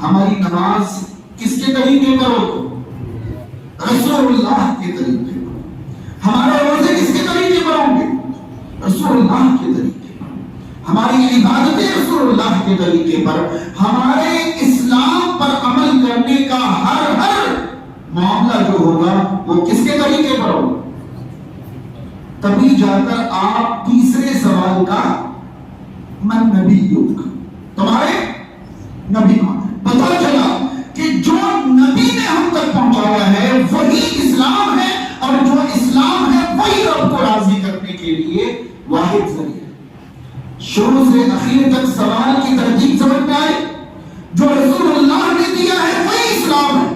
ہماری نماز کس کے طریقے پر ہو؟ رسول اللہ کے طریقے پر. ہمارے روزے کس کے طریقے پر ہوں گے؟ رسول اللہ کے طریقے پر. ہماری عبادتیں رسول اللہ کے طریقے پر. ہمارے اسلام پر عمل کرنے کا ہر معاملہ جو ہوگا وہ کس کے طریقے پر ہوگا. تبھی جا کر آپ تیسرے سوال کا من نبی تمہارے نبی کون ہے پتا چلا کہ جو نبی نے ہم تک پہنچایا ہے وہی اسلام ہے، اور جو اسلام ہے وہی رب کو راضی کرنے کے لیے واحد ذریعہ. شروع سے اخیر تک سوال کی ترتیب سمجھ میں آئی. جو رسول اللہ نے دیا ہے وہی اسلام ہے،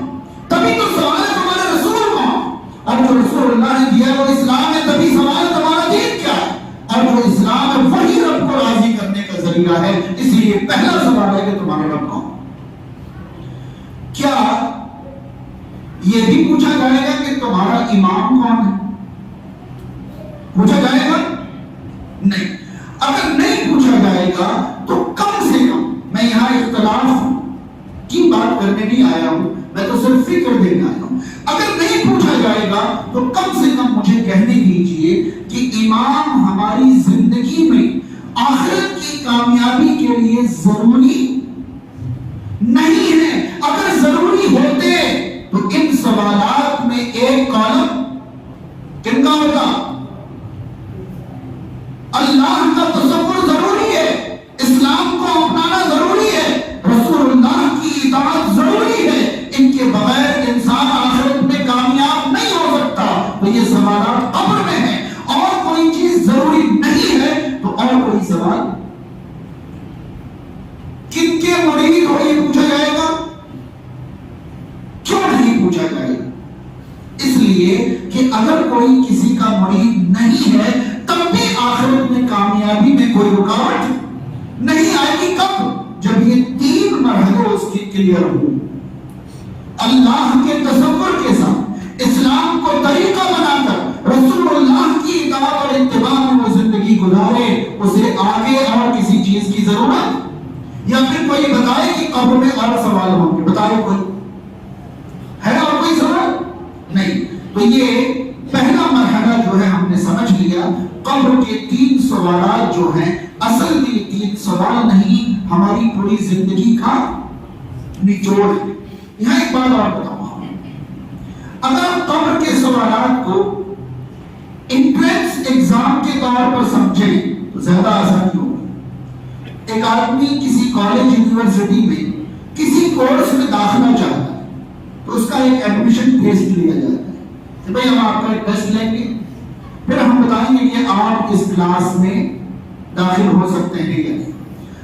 تبھی تو سوال ہے تمہارے رسول کون. اور جو رسول اللہ نے دیا ہے وہ اسلام ہے، تبھی سوال تمہارا دین کیا ہے. اور جو اسلام ہے وہی رب کو راضی کرنے کا ذریعہ ہے. اس لیے پہلا سوال ہے کہ تمہارے رب کون. کیا یہ بھی پوچھا جائے گا کہ تمہارا امام کون ہے؟ پوچھا جائے گا؟ نہیں. اگر نہیں پوچھا جائے گا تو کم سے کم، میں یہاں اختلاف کی بات کرنے نہیں آیا ہوں، میں تو صرف فکر دینے آیا ہوں. اگر نہیں پوچھا جائے گا تو کم سے کم مجھے کہنے دیجئے کہ امام ہماری زندگی میں آخرت کی کامیابی کے لیے ضروری نہیں ہے. اگر ضروری ہوتے تو ان سوالات میں ایک کالم کن کا ہوتا؟ اللہ کا تصور ضروری ہے، اسلام کو اپنانا ضروری ہے، رسول اللہ کی اطاعت ضروری ہے. ان کے بغیر انسان آخرت میں کامیاب نہیں ہو سکتا. تو یہ سوالات قبر میں ہیں. اور کوئی چیز ضروری نہیں ہے تو اور کوئی سوال کن کے مرید ہو یہ پوچھا جائے گا؟ کیوں نہیں پوچھا جائے گا؟ اس لیے کہ اگر کوئی کسی کا مرید نہیں ہے تب بھی آخرت میں کامیابی میں کوئی رکاوٹ نہیں آئے گی. کب؟ جب یہ تین مرحلے اس کی کلیئر ہوں. اللہ کے تصور کے ساتھ اسلام کو طریقہ بنا کر رسول اللہ کی اطاعت اور اتباع میں وہ زندگی گزارے. اسے آگے اور کسی چیز کی ضرورت، یا پھر کوئی بتائے کہ قبر میں اور سوال ہوں گے، بتائے کوئی ہے اور کوئی سوال نہیں. تو یہ پہلا مرحلہ جو ہے ہم نے سمجھ لیا. قبر کے تین سوالات جو ہیں اصل میں تین سوال نہیں، ہماری پوری زندگی کا نچوڑ ہے. یہاں ایک بات اور بتاؤں، اگر قبر کے سوالات کو انٹرنس ایگزام کے طور پر سمجھیں تو زیادہ آسانی ہوگی. ایک آدمی کسی کالج یونیورسٹی میں کسی کورس میں داخلہ چاہتا ہے تو اس کا ایک ایڈمیشن ٹیسٹ لیا جاتا ہے کہ بھئی ہم آپ کا ایک ٹیسٹ لیں گے، پھر ہم بتائیں گے کہ آپ اس کلاس میں داخل ہو سکتے ہیں یا نہیں۔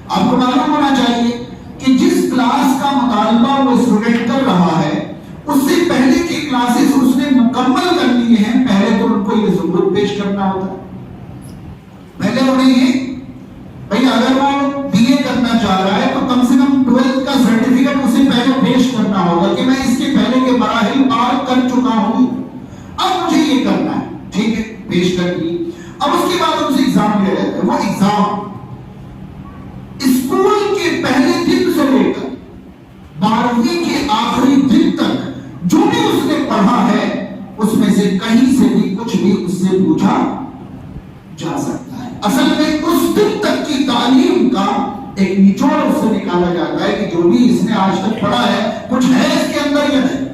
آپ کو معلوم ہونا چاہیے کہ جس کلاس کا مطالبہ وہ اسٹوڈنٹ کر رہا ہے اس سے پہلے کی کلاسز اس نے مکمل کر لی ہیں، پہلے تو ان کو یہ ضرورت پیش کرنا ہوتا ہے، پہلے انہیں یہ بھئی اگر وہ بی اے کرنا چاہ رہا ہے تو کم سے کم 12 کا سرٹیفکیٹ اسے پہلے پیش کرنا ہوگا کہ میں اس کے پہلے کے مراحل پار کر چکا ہوں، اب مجھے یہ کرنا ہے، ٹھیک ہے، پیش کر دی۔ اب اس کے بعد ان سے ایگزام لیا جاتا ہے، وہ ایگزام اسکول کے پہلے دن سے لے کر 12ویں کے آخری دن تک جو بھی اس نے پڑھا ہے اس میں سے کہیں سے بھی کچھ بھی اس سے پوچھا جا سکتا ہے۔ اصل میں اس دن تک کی تعلیم کا ایک نچوڑ اس سے نکالا جاتا ہے کہ جو بھی اس نے آج تک پڑھا ہے کچھ ہے اس کے اندر یا نہیں۔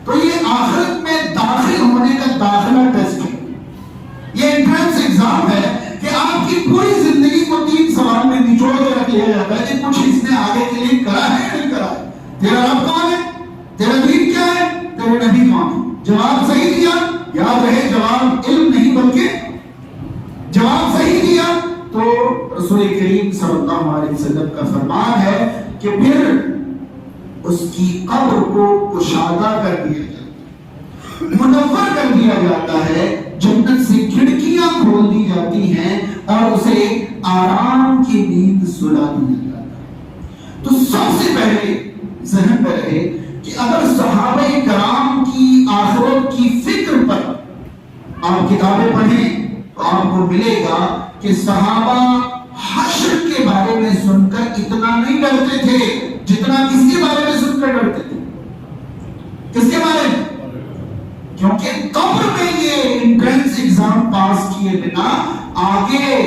تو یہ آخرت میں داخل ہونے کا داخلہ ٹیسٹ ہے، یہ انٹرنس ایگزام ہے کہ آپ کی پوری زندگی کو 3 سوال میں نچوڑ کے رکھ لیا جاتا ہے کہ کچھ اس نے آگے کے لیے کرا ہے یا نہیں کرا ہے۔ تیرا رب کون ہے، تیرا دین کیا ہے، تیرے نبی کون ہے، جواب صحیح دیا، یاد رہے جواب علم نہیں بلکہ جواب صحیح دیا تو رسول کریم صلی اللہ علیہ وسلم کا فرمان ہے کہ پھر اس کی قبر کو کشادہ کر دیا جاتا ہے، منور کر دیا جاتا ہے، جنت سے کھڑکیاں کھول دی جاتی ہیں اور اسے آرام کی نیند سلا دیا جاتا ہے۔ تو سب سے پہلے ذہن میں رہے کہ اگر صحابہ کرام کی آخرت کی فکر پر آپ کتابیں پڑھیں تو آپ کو ملے گا کہ صحابہ حشر کے بارے میں سن کر اتنا نہیں ڈرتے تھے جتنا کس کے بارے میں سن کر ڈرتے تھے، کس کے بارے میں؟ کیونکہ قبر میں یہ انٹرنس ایگزام پاس کیے بنا آگے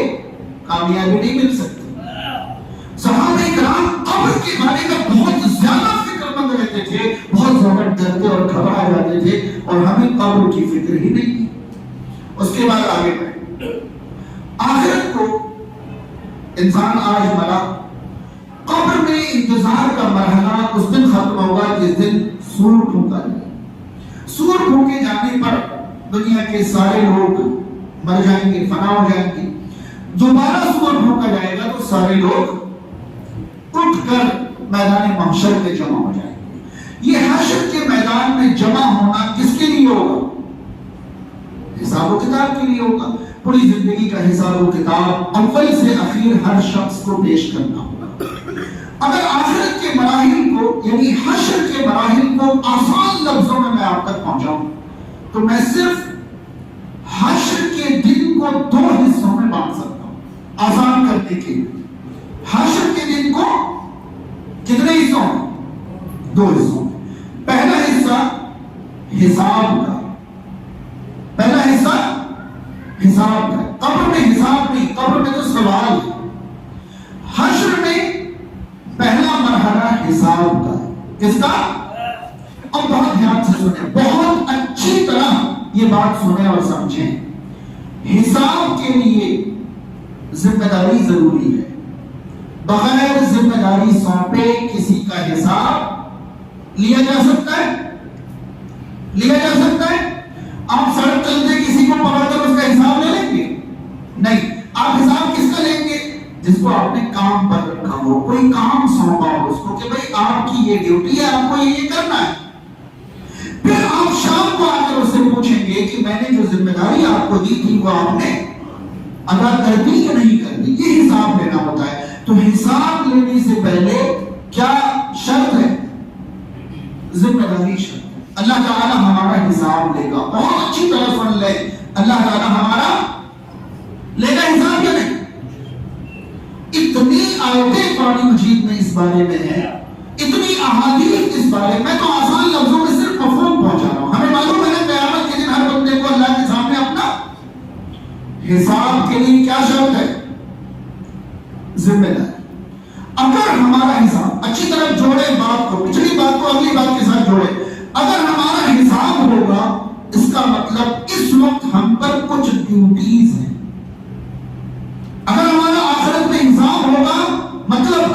کامیابی نہیں مل سکتی۔ صحابہ کرام قبر کے بارے میں بہت زیادہ فکر مند رہتے تھے، بہت زیادہ ڈرتے اور گھبرا جاتے تھے، اور ہمیں قبر کی فکر ہی نہیں تھی۔ اس کے بعد آگے بڑھے، آخرت کو انسان آج مرا، قبر میں انتظار کا مرحلہ اس دن ختم ہوگا جس دن سور پھونکا جائے۔ سور پھونکے جانے پر دنیا کے سارے لوگ مر جائیں گے، فنا ہو جائیں گے۔ دوبارہ سور پھونکا جائے گا تو سارے لوگ اٹھ کر میدان محشر میں جمع ہو جائیں گے۔ یہ حشر کے میدان میں جمع ہونا کس کے لیے ہوگا؟ حساب و کتاب کے لیے ہوگا۔ پوری زندگی کا حساب و کتاب اول سے اخیر ہر شخص کو پیش کرنا ہوگا۔ اگر آخرت کے مراحل کو یعنی حشر کے مراحل کو آسان لفظوں میں آپ تک پہنچاؤں تو میں صرف حشر کے دن کو 2 حصوں میں بانٹ سکتا ہوں آسان کرنے کے لیے۔ حشر کے دن کو کتنے حصوں میں؟ 2 حصوں میں۔ پہلا حصہ حساب کا، پہلا حصہ حساب کا۔ قبر میں حساب نہیں، قبر میں تو سوال ہے۔ حشر میں پہلا مرحلہ حساب کا، کس کا؟ اب بہت دھیان سے سنیں، بہت اچھی طرح یہ بات سنیں اور سمجھیں۔ حساب کے لیے ذمہ داری ضروری ہے، بغیر ذمہ داری سونپے کسی کا حساب لیا جا سکتا ہے؟ لیا جا سکتا ہے؟ آپ سڑک چلتے کسی کو پکڑ کر اس کا حساب لے لیں گے؟ نہیں۔ آپ حساب کس کا لیں گے؟ جس کو آپ نے کام پر رکھا ہو، کوئی کام سونپا ہو اس کو کہ بھئی آپ کی یہ ڈیوٹی ہے، آپ کو یہ کرنا ہے۔ پھر آپ شام کو آ کر اس سے پوچھیں گے کہ میں نے جو ذمہ داری آپ کو دی تھی وہ آپ نے ادا کر دی یا نہیں کر دی۔ یہ حساب لینا ہوتا ہے۔ تو حساب لینے سے پہلے کیا شرط ہے؟ ذمہ داری شرط ہے۔ اللہ تعالیٰ ہمارا حساب لے گا، بہت اچھی طرح سن لے، اللہ تعالیٰ ہمارا لے گا حساب یا نہیں؟ اتنی آیتیں قرآن مجید میں اس بارے میں ہیں، اتنی احادیث اس بارے میں، تو آسان لفظوں میں صرف مفہوم پہنچا رہا ہوں۔ ہمیں معلوم ہے قیامت کے دن ہر بندے کو اللہ کے سامنے اپنا حساب کے لیے کیا شرط ہے؟ ذمہ داری۔ اگر ہمارا حساب اچھی طرح جوڑے بات کو، پچھلی بات کو اگلی بات کے ساتھ جوڑے، اگر ہمارا حساب ہوگا اس کا مطلب اس وقت ہم پر کچھ ڈیوٹیز ہیں۔ اگر ہمارا آخرت میں حساب ہوگا مطلب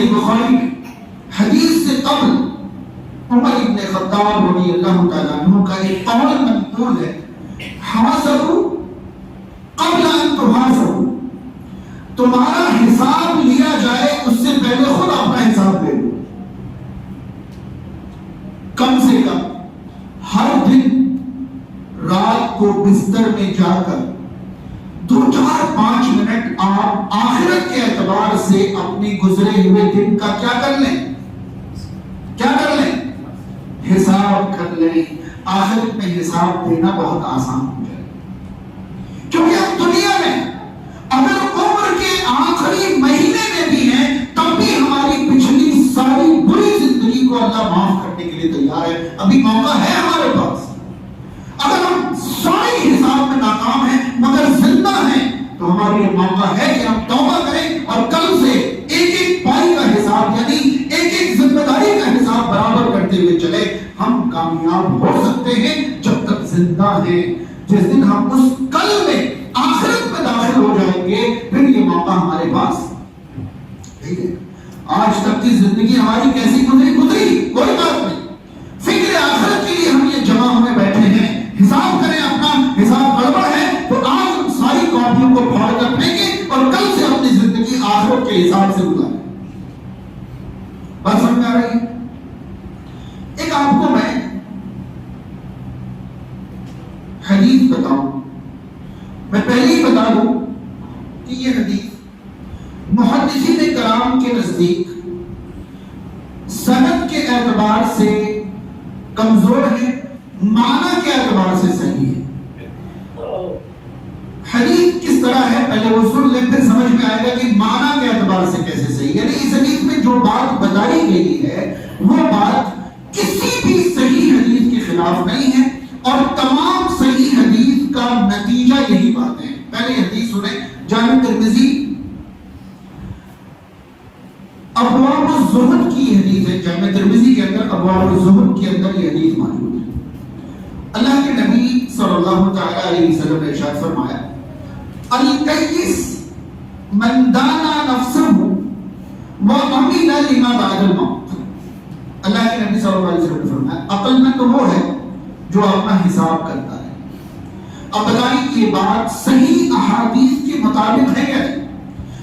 صحیح بخاری میں حدیث سے قبل عمر ابن خطاب رضی اللہ تعالیٰ عنہ کا ایک قول منقول ہے، حاسبوا قبل ان تحاسبوا، تمہارا حساب لیا جائے اس سے پہلے خود اپنا حساب لے لو. کم سے کم ہر دن رات کو بستر میں جا کر 2-4-5 منٹ آپ آخرت کے اعتبار سے اپنے گزرے ہوئے دن کا کیا کر لیں، حساب کر لیں. آخرت میں حساب دینا بہت آسان ہو جائے، کیونکہ اب دنیا میں اگر عمر کے آخری مہینے میں بھی ہیں تب بھی ہماری پچھلی ساری بری زندگی کو اللہ معاف کرنے کے لیے تیار ہے. ابھی موقع ہے ہمارے پاس. اگر ہم سارے حساب میں ناکام ہیں مگر زندہ ہیں تو ہمارے لیے موقع ہے کہ ہم توبہ کریں اور کل سے ایک ایک پائی کا حساب یعنی ایک ایک ذمہ داری کا حساب برابر کرتے ہوئے چلے. ہم کامیاب ہو سکتے ہیں جب تک زندہ ہیں. جس دن ہم اس کل میں آخرت میں داخل ہو جائیں گے پھر یہ موقع ہمارے پاس ٹھیک ہے. آج تک کی زندگی ہماری کیسی گزری کوئی بات نہیں. فکر آخرت کے لیے ہم یہ جمع ہوئے بیٹھے ہیں. حساب کریں، اپنا حساب گڑبڑ ہے تو آج ہم ساری کاپیوں کو پھاڑ کر پھینکیں اور کل سے اپنی زندگی آخرت کے حساب سے گزاریں. بات سمجھ میں آ رہی ہے؟ ایک آپ کو میں حدیث بتاؤں. میں پہلے ہی بتا دوں کہ یہ حدیث محدثین کرام کے نزدیک سند کے اعتبار سے کمزور ہے، معنی کے اعتبار سے صحیح ہے. حدیث کس طرح ہے پہلے وہ سن لیں، پھر سمجھ میں آئے گا کہ معنی کے اعتبار سے کیسے صحیح ہے. یعنی اس حدیث میں جو بات بتائی گئی ہے وہ بات کسی بھی صحیح حدیث کے خلاف نہیں ہے اور تمام صحیح حدیث کا نتیجہ یہی بات ہے. پہلے حدیث سنیں، جامع ترمذی ابواب الزہد کی حدیث ہے. جامع ترمذی کے اندر ابواب الزہد کے اندر یہ حدیث موجود ہے. اللہ کے نبی صلی اللہ تعالی علیہ وسلم نے ارشاد فرمایا، الکیس من دانا نفسه وعمل لما بعد الموت. اللہ کے نبی صلی اللہ علیہ وسلم نے فرمایا عقل مند تو وہ ہے جو اپنا حساب کرتا ہے. اب بتائیں یہ بات صحیح احادیث کے مطابق ہے یا نہیں؟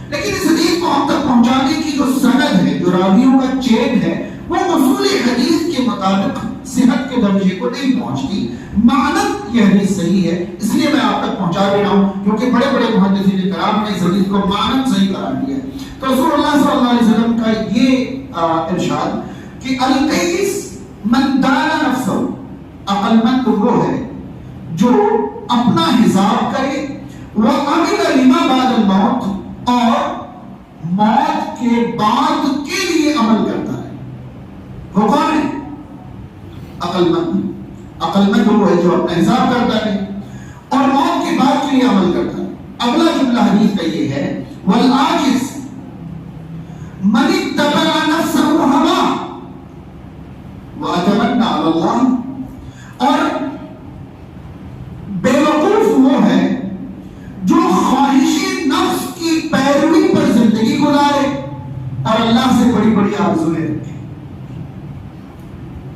لیکن اس حدیث کو ہم تک پہنچانے کی جو سند ہے، جو راویوں کا چین ہے، وہ اصول حدیث کے مطابق صحت کے درجے کو نہیں پہنچتی. معنت یہ حدیث صحیح ہے اس لیے میں آپ تک پہنچا دے رہا ہوں کیونکہ بڑے بڑے محدثین کرام نے اس حدیث کو معنت صحیح قرار دیا ہے. تو رسول اللہ صلی اللہ علیہ وسلم کا یہ ارشاد کہ الکیس من دانا نفسه، عقل مند وہ ہے جو اپنا حساب کرے، وعمل لما بعد الموت، اور موت کے بعد کے لیے عمل کرتا ہے. وہ کون ہے؟ عقل مند. عقل مند وہ ہے جو اپنا حساب کرتا ہے اور موت کے بعد کے لیے عمل کرتا ہے. اگلا جملہ حدیث کا یہ ہے، والعاجز من اتبع نفسه هواه واتمنى على الله، اور بیوقوف وہ ہے جو خواہش نفس کی پیروی پر زندگی گزارے اور اللہ سے بڑی بڑی آرزویں رکھے.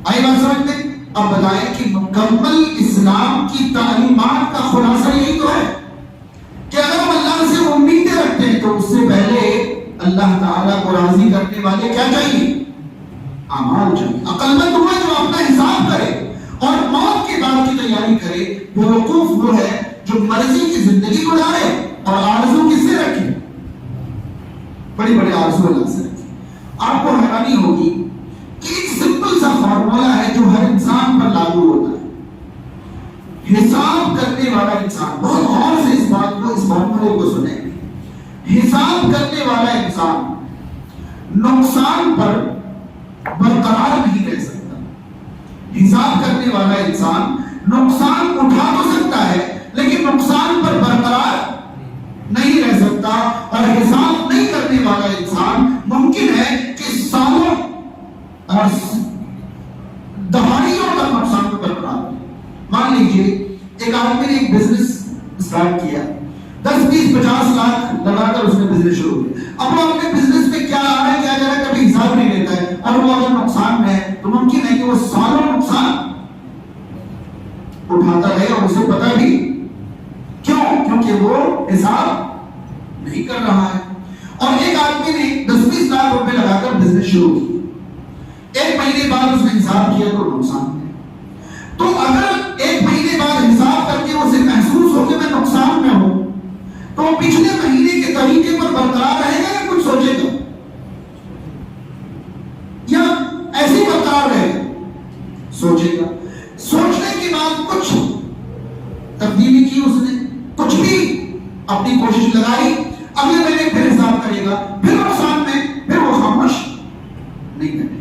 آئی بات سمجھتے؟ اب بتائیں کہ مکمل اسلام کی تعلیمات کا خلاصہ یہی تو ہے کہ اگر ہم اللہ سے امیدیں رکھتے ہیں تو اس سے پہلے اللہ تعالیٰ کو راضی کرنے والے کیا چاہیے؟ اعمال چاہیے. عقل مند وہ ہے جو اپنا حساب کرے اور موت کے بعد کی تیاری کرے. بیوقوف وہ ہے جو مرضی کی زندگی گزارے اور آرزو کس سے رکھے؟ بڑی بڑی آرزو اللہ سے رکھے. آپ کو حیرانی ہوگی کہ ایک سمپل سا فارمولا ہے جو ہر انسان پر لاگو ہوتا ہے. حساب کرنے والا انسان، بہت غور سے اس فارمولے کو سنیں، حساب کرنے والا انسان نقصان پر برقرار نہیں رہ سکتا. حساب کرنے والا انسان نقصان اٹھا تو سکتا ہے لیکن نقصان پر برقرار نہیں رہ سکتا. اور حساب نہیں کرنے والا انسان ممکن ہے کہ سالوں اور دہائیوں تک نقصان کو برقرار. مان لیجیے ایک آدمی نے ایک بزنس اسٹارٹ کیا، 10 20 50 لاکھ لگا کر اس نے بزنس شروع کیا. اب وہ اپنے بزنس میں کیا آ رہا ہے کیا جا رہا ہے کبھی اور اسے پتہ بھی کیوں؟ کیونکہ وہ حساب نہیں کر رہا ہے. اور ایک آدمی نے 10-20 لاکھ روپے لگا کر بزنس شروع کی, 1 مہینے بعد اس نے حساب کیا تو نقصان ہے. تو اگر 1 مہینے بعد حساب کر کے اسے محسوس ہو کہ میں نقصان میں ہوں, تو پچھلے مہینے کے طریقے پر برقرار رہے گا یا کچھ سوچے گا, یا ایسے ہی برقرار رہے گا؟ سوچے گا. سوچنے کے بعد کچھ تبدیلی کی اس نے, کچھ بھی اپنی کوشش لگائی, اگلے مہینے پھر حساب کرے گا, پھر نقصان میں, پھر وہ خاموش نہیں کرے.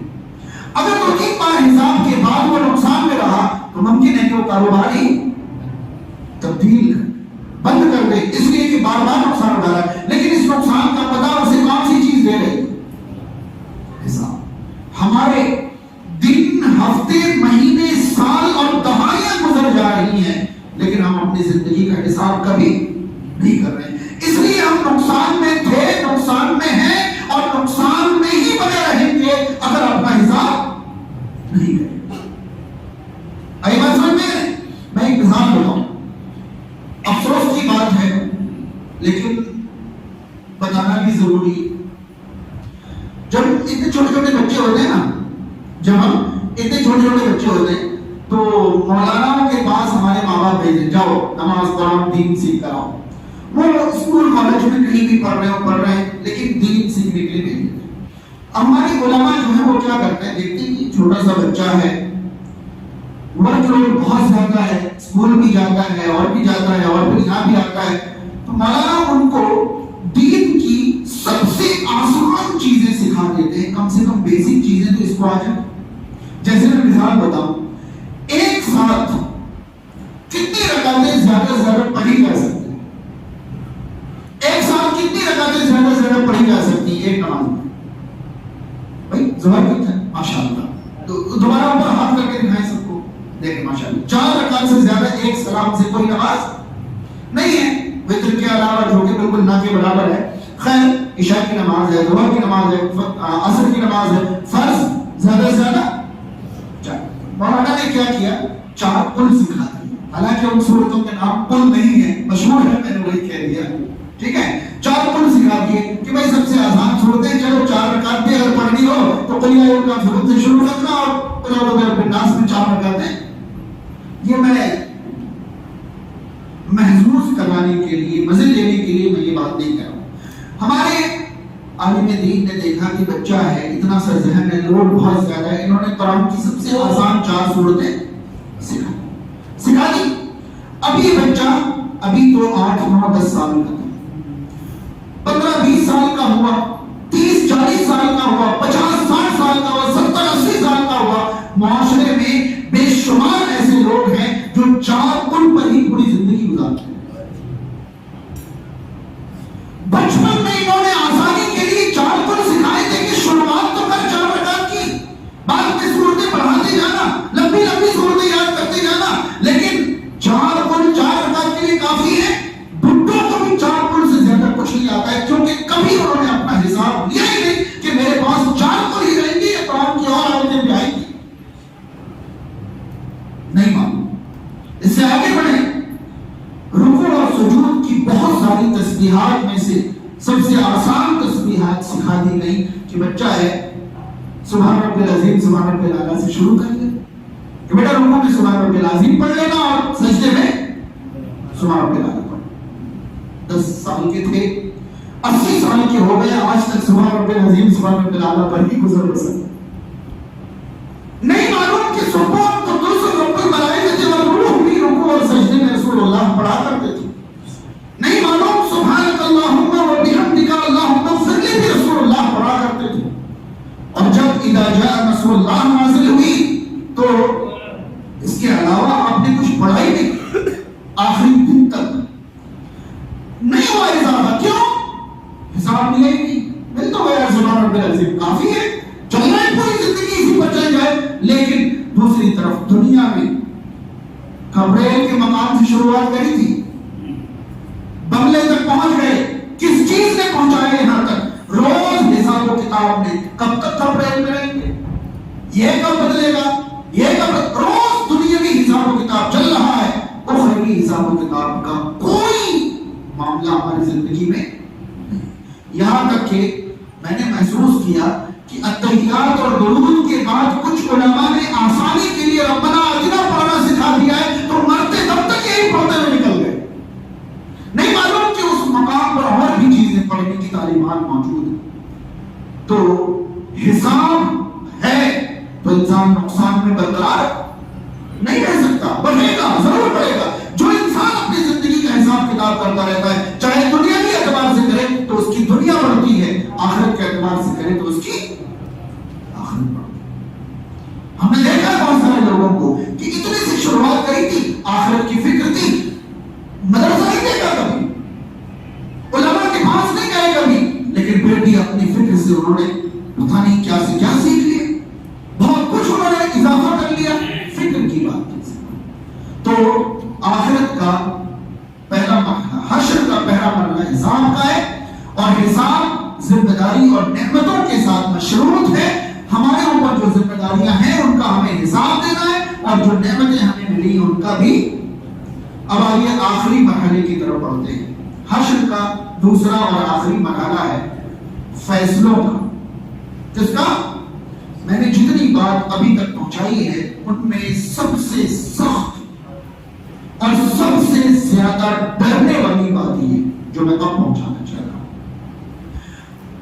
اگر 2-3 بار حساب کے بعد وہ نقصان میں رہا تو ممکن ہے کہ وہ کاروباری تبدیل بند کر دے, اس لیے کہ بار بار نقصان اٹھا رہا ہے. لیکن اس نقصان کا پتہ اسے کون سی چیز دے رہے؟ حساب. ہمارے دن, ہفتے, مہینے, سال اور دہائیاں گزر جا رہی ہیں, لیکن ہم اپنی زندگی کا حساب کبھی نہیں کر رہے. اس لیے ہم نقصان میں تھے, نقصان میں ہیں اور نقصان میں ہی بنے رہیں گے اگر اپنا حساب نہیں کریں. آئی بات سمجھ میں؟ میں ایک مثال بتاؤں, افسوس کی بات ہے لیکن بتانا بھی ضروری ہے. جب اتنے چھوٹے چھوٹے بچے ہوتے ہیں نا, جب ہم اتنے چھوٹے چھوٹے بچے ہوتے ہیں تو مولانا کے پاس ہمارے ماں باپ بھیجتے, جاؤ نماز پڑھو, دین سیکھ کر آؤ. وہ اسکول کالج میں کہیں بھی پڑھ رہے ہیں لیکن دین سیکھنے کے لیے بھیجتے. ہمارے علماء جو ہیں وہ کیا کرتے ہیں, دیکھتے ہیں کہ چھوٹا سا بچہ ہے, ورک لوڈ بہت زیادہ ہے, اسکول بھی جاتا ہے اور بھی جاتا ہے اور پھر یہاں بھی آتا ہے, تو مولانا ان کو دین کی سب سے آسان چیزیں سکھا دیتے ہیں, کم سے کم بیسک چیزیں تو اس کو آ جائیں. جیسے میں مثال بتاؤں, ایک ساتھ کتنی رکعتیں زیادہ سے زیادہ پڑھی جا سکتی ہیں؟ ایک ساتھ کتنی رکعتیں زیادہ سے زیادہ پڑھی جا سکتی ہیں ایک نماز میں؟ بھائی ظہر کی ہے ماشاءاللہ, تو دوبارہ اوپر ہاتھ کر کے دکھائیں سب کو, دیکھیں ماشاءاللہ 4 رکعت سے زیادہ ایک سلام سے کوئی نماز نہیں ہے. وتر کے علاوہ جو کہ بالکل نہ کے برابر ہے. خیر, عشاء کی نماز ہے, ظہر کی نماز ہے, عصر کی نماز ہے, فرض زیادہ سے زیادہ 4. مولانا نے کیا کیا, 4 قل سکھا دی. حالانکہ ان صورتوں کے نام قل نہیں ہے, مشہور ہے, میں نے وہی کہہ دیا, ٹھیک ہے. 4 قل سکھا دیے کہ بھائی سب سے آسان صورتیں, چلو 4 رکعت بھی اگر پڑھنی ہو تو قل یا ایھا الکافرون سے شروع کرنا اور قل اعوذ برب الناس میں 4 رکعتیں. یہ میں محظوظ کروانے کے لیے, مزے لینے کے لیے میں یہ بات نہیں کر رہا ہوں. ہمارے عالم دین نے دیکھا کہ بچہ ہے, اتنا سا ذہن ہے, لوڈ بہت زیادہ ہے, انہوں نے قرآن کی سب سے آسان 4 صورتیں سکھا دی. اب یہ بچہ ابھی تو 8, 9, 10 سال کا تھا, 15, 20 سال کا ہوا, 30, 40 سال کا ہوا, 50, 60 سال کا ہوا, 70, 80 سال کا ہوا. معاشرے میں بے شمار ایسے لوگ ہیں جو 4 قل پر ہی پوری زندگی گزارتے ہیں. بچپن میں انہوں نے آسانی کے لیے 4 قل سکھائے تھے کہ شروعات تو کر 4 رکعت کی, بعد میں صورتیں پڑھاتے جانا, لمبی لمبی صورتیں یاد کرتے جانا, لیکن 4 قل 4 رکعت کے لیے کافی ہے. بڈھوں کو بھی 4 قل سے زیادہ کچھ نہیں آتا ہے, کیونکہ کبھی انہوں نے اپنا حساب لیا ہی نہیں کہ میرے پاس 4 قل ہی رہیں گی یا قرآن کی اور آیتیں بھی آئیں گی. نہیں معلوم. اس سے آگے بڑھیں, رکوع اور سجود کی بہت ساری تسبیحات میں سے سب سے آسان تسبیحات سکھا دی گئی کہ بچہ ہے, سبحان رب العظیم سبحان رب الاعلیٰ سے شروع کر لے, کہ بیٹا رکوع میں سبحان رب العظیم پڑھ لینا اور سجدے میں سبحان رب الاعلیٰ پڑھ. 10 سال کے تھے, 80 سال کے ہو گئے, آج تک سبحان رب العظیم سبحان رب الاعلیٰ پر ہی گزر بسر. نہیں معلوم کہ سبحان قدوس رب الملائکۃ والروح بھی رکوع اور سجدے میں رسول اللہ پڑھا کرتے تھے. نہیں معلوم سبحانک اللہم و بحمدک اللہم اغفر لی بھی رسول اللہ پڑھا کرتے تھے. اور جب اذا جاء نصر اللہ نازل ہوئی تو اس کے علاوہ آپ نے کچھ پڑھا ہی نہیں, آخری دن تک نہیں ہوا اضافہ. کیوں؟ حساب ملے ہی نہیں, مل تو گیا سبحان رب العظیم کافی ہے, چلنا ہے پوری زندگی اسی پر چل جائے. لیکن دوسری طرف دنیا میں کبریل کے مقام سے شروعات کری تھی, بنگلے تک پہنچ گئے, کس چیز نے پہنچایا یہاں تک؟ روز حساب و کتاب میں, کب تک کبریل میں رہیں گے, یہ کب بدلے گا, یہ کب, روز دنیا کی حساب و کتاب چل رہا ہے. اخروی حساب و کتاب کا کوئی معاملہ ہماری زندگی میں نہیں۔ یہاں تک کہ میں نے محسوس کیا کہ اتحیات اور درود کے بعد کچھ علماء نے آسانی کے لیے ربنا آتنا پڑھنا سکھا دیا ہے، تو مرتے دم تک یہی پڑھتے ہوئے نکل گئے، نہیں معلوم کہ اس مقام پر اور بھی چیزیں پڑھنے کی تعلیمات موجود ہیں۔ تو حساب ہے تو انسان نقصان میں برقرار نہیں رہ سکتا، بڑھے گا، ضرور بڑھے گا۔ جو انسان اپنی زندگی کا حساب کتاب کرتا رہتا ہے، چاہے دنیا کے اعتبار سے کرے تو اس کی دنیا بڑھتی ہے، آخرت کے اعتبار سے کرے تو اس کی آخرت بڑھتی ہے۔ ہم نے دیکھا بہت سارے لوگوں کو کہ اتنی سی شروعات کری تھی، آخرت کی فکر تھی، مدرسہ نہیں دیکھا کبھی، علماء کے پاس نہیں گئے کبھی، لیکن پھر بھی اپنی فکر سے انہوں نے پتہ نہیں کیا سے کیا سیکھ لیا، بہت کچھ انہوں نے اضافہ کر لیا فکر کی بات کی۔ تو آخرت کا پہلا مرحلہ، حشر کا پہلا مرحلہ حساب کا ہے، اور حساب ذمہ داری اور نعمتوں کے ساتھ مشروط ہے۔ ہمارے اوپر جو ذمہ داریاں ہیں ان کا ہمیں حساب دینا ہے، اور جو نعمتیں ہمیں ملی ان کا بھی۔ اب آئیے آخری مرحلے کی طرف بڑھتے ہیں۔ حشر کا دوسرا اور آخری مرحلہ ہے فیصلوں کا۔ جس کا میں نے جتنی بات ابھی تک پہنچائی ہے ان میں سب سے سخت اور سب سے زیادہ ڈرنے والی بات یہ جو میں اب پہنچانا چاہ رہا ہوں،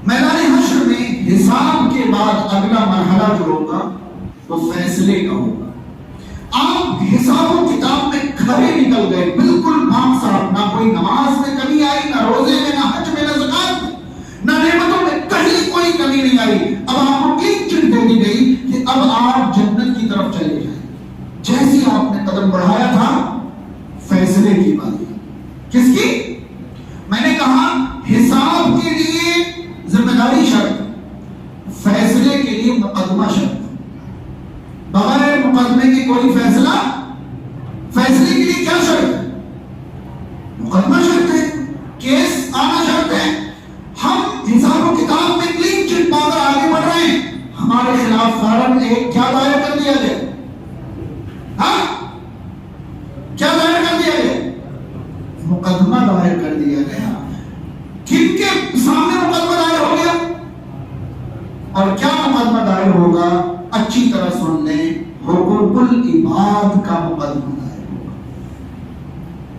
میدان حشر میں حساب کے بعد اگلا مرحلہ جو ہوگا وہ فیصلے کا ہوگا۔ آپ حساب و کتاب میں کھڑے نکل گئے، بالکل پاک صاحب، نہ کوئی نماز میں کمی آئی، نہ روزے میں، نہ حج میں، نہ زکات میں، نہ نعمتوں میں، کہیں کوئی کمی نہیں آئی۔ اب آپ کو کلین چٹ دے دی گئی کہ اب آپ جنت کی طرف چلے جائیں۔ جیسے آپ نے قدم بڑھایا تھا، فیصلے کی بات، کس کی؟ میں نے کہا حساب کے لیے ذمہ داری شرط، فیصلے کے لیے مقدمہ شرط۔ بغیر مقدمے کے کوئی فیصلہ، فیصلے کے لیے کیا شرط ہے؟ مقدمہ شرط ہے، کیس آنا شرط ہے۔ ہم حساب و کتاب میں کلین چٹ پا کر آگے بڑھ رہے ہیں، ہمارے خلاف فارم ایک کیا دائر کر دیا گیا؟ ہاں کیا دائر کر دیا گیا؟ مقدمہ دائر کر دیا گیا۔ کن کے سامنے مقدمہ دائر ہو گیا؟ اور کیا مقدمہ دائر ہوگا؟ اچھی طرح سن لیں، حقوق العباد کا مقدمہ دائر ہوگا۔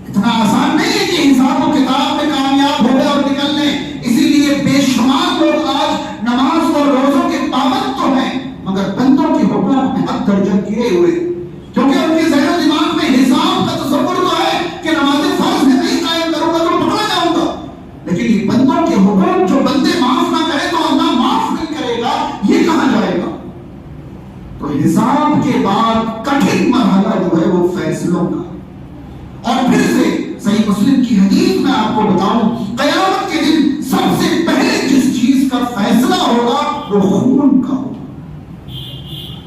اتنا آسان نہیں ہے کہ حساب و کتاب میں کامیاب ہو گئے اور نکل لیں۔ اسی لیے بے شمار لوگ آج نماز اور روزوں کے پابند تو ہیں، مگر بندوں کے حقوق میں حد درجہ کیے ہوئے، کیونکہ ان کے ذہن و دماغ میں حساب کا تصور تو ہے کہ نماز فرض میں نہیں قائم کروں گا تو پکڑا جاؤں گا، لیکن یہ بندوں کے حقوق جو بندے معاف نہ کرے تو اللہ معاف نہیں کرے گا، یہ کہاں جائے گا؟ تو حساب کے بعد کٹھن مرحلہ جو ہے وہ فیصلوں کا۔ اور پھر سے صحیح مسلم کی حدیث میں آپ کو بتاؤں، قیامت کے دن سب سے پہلے جس چیز کا فیصلہ ہوگا وہ خون کا ہوگا۔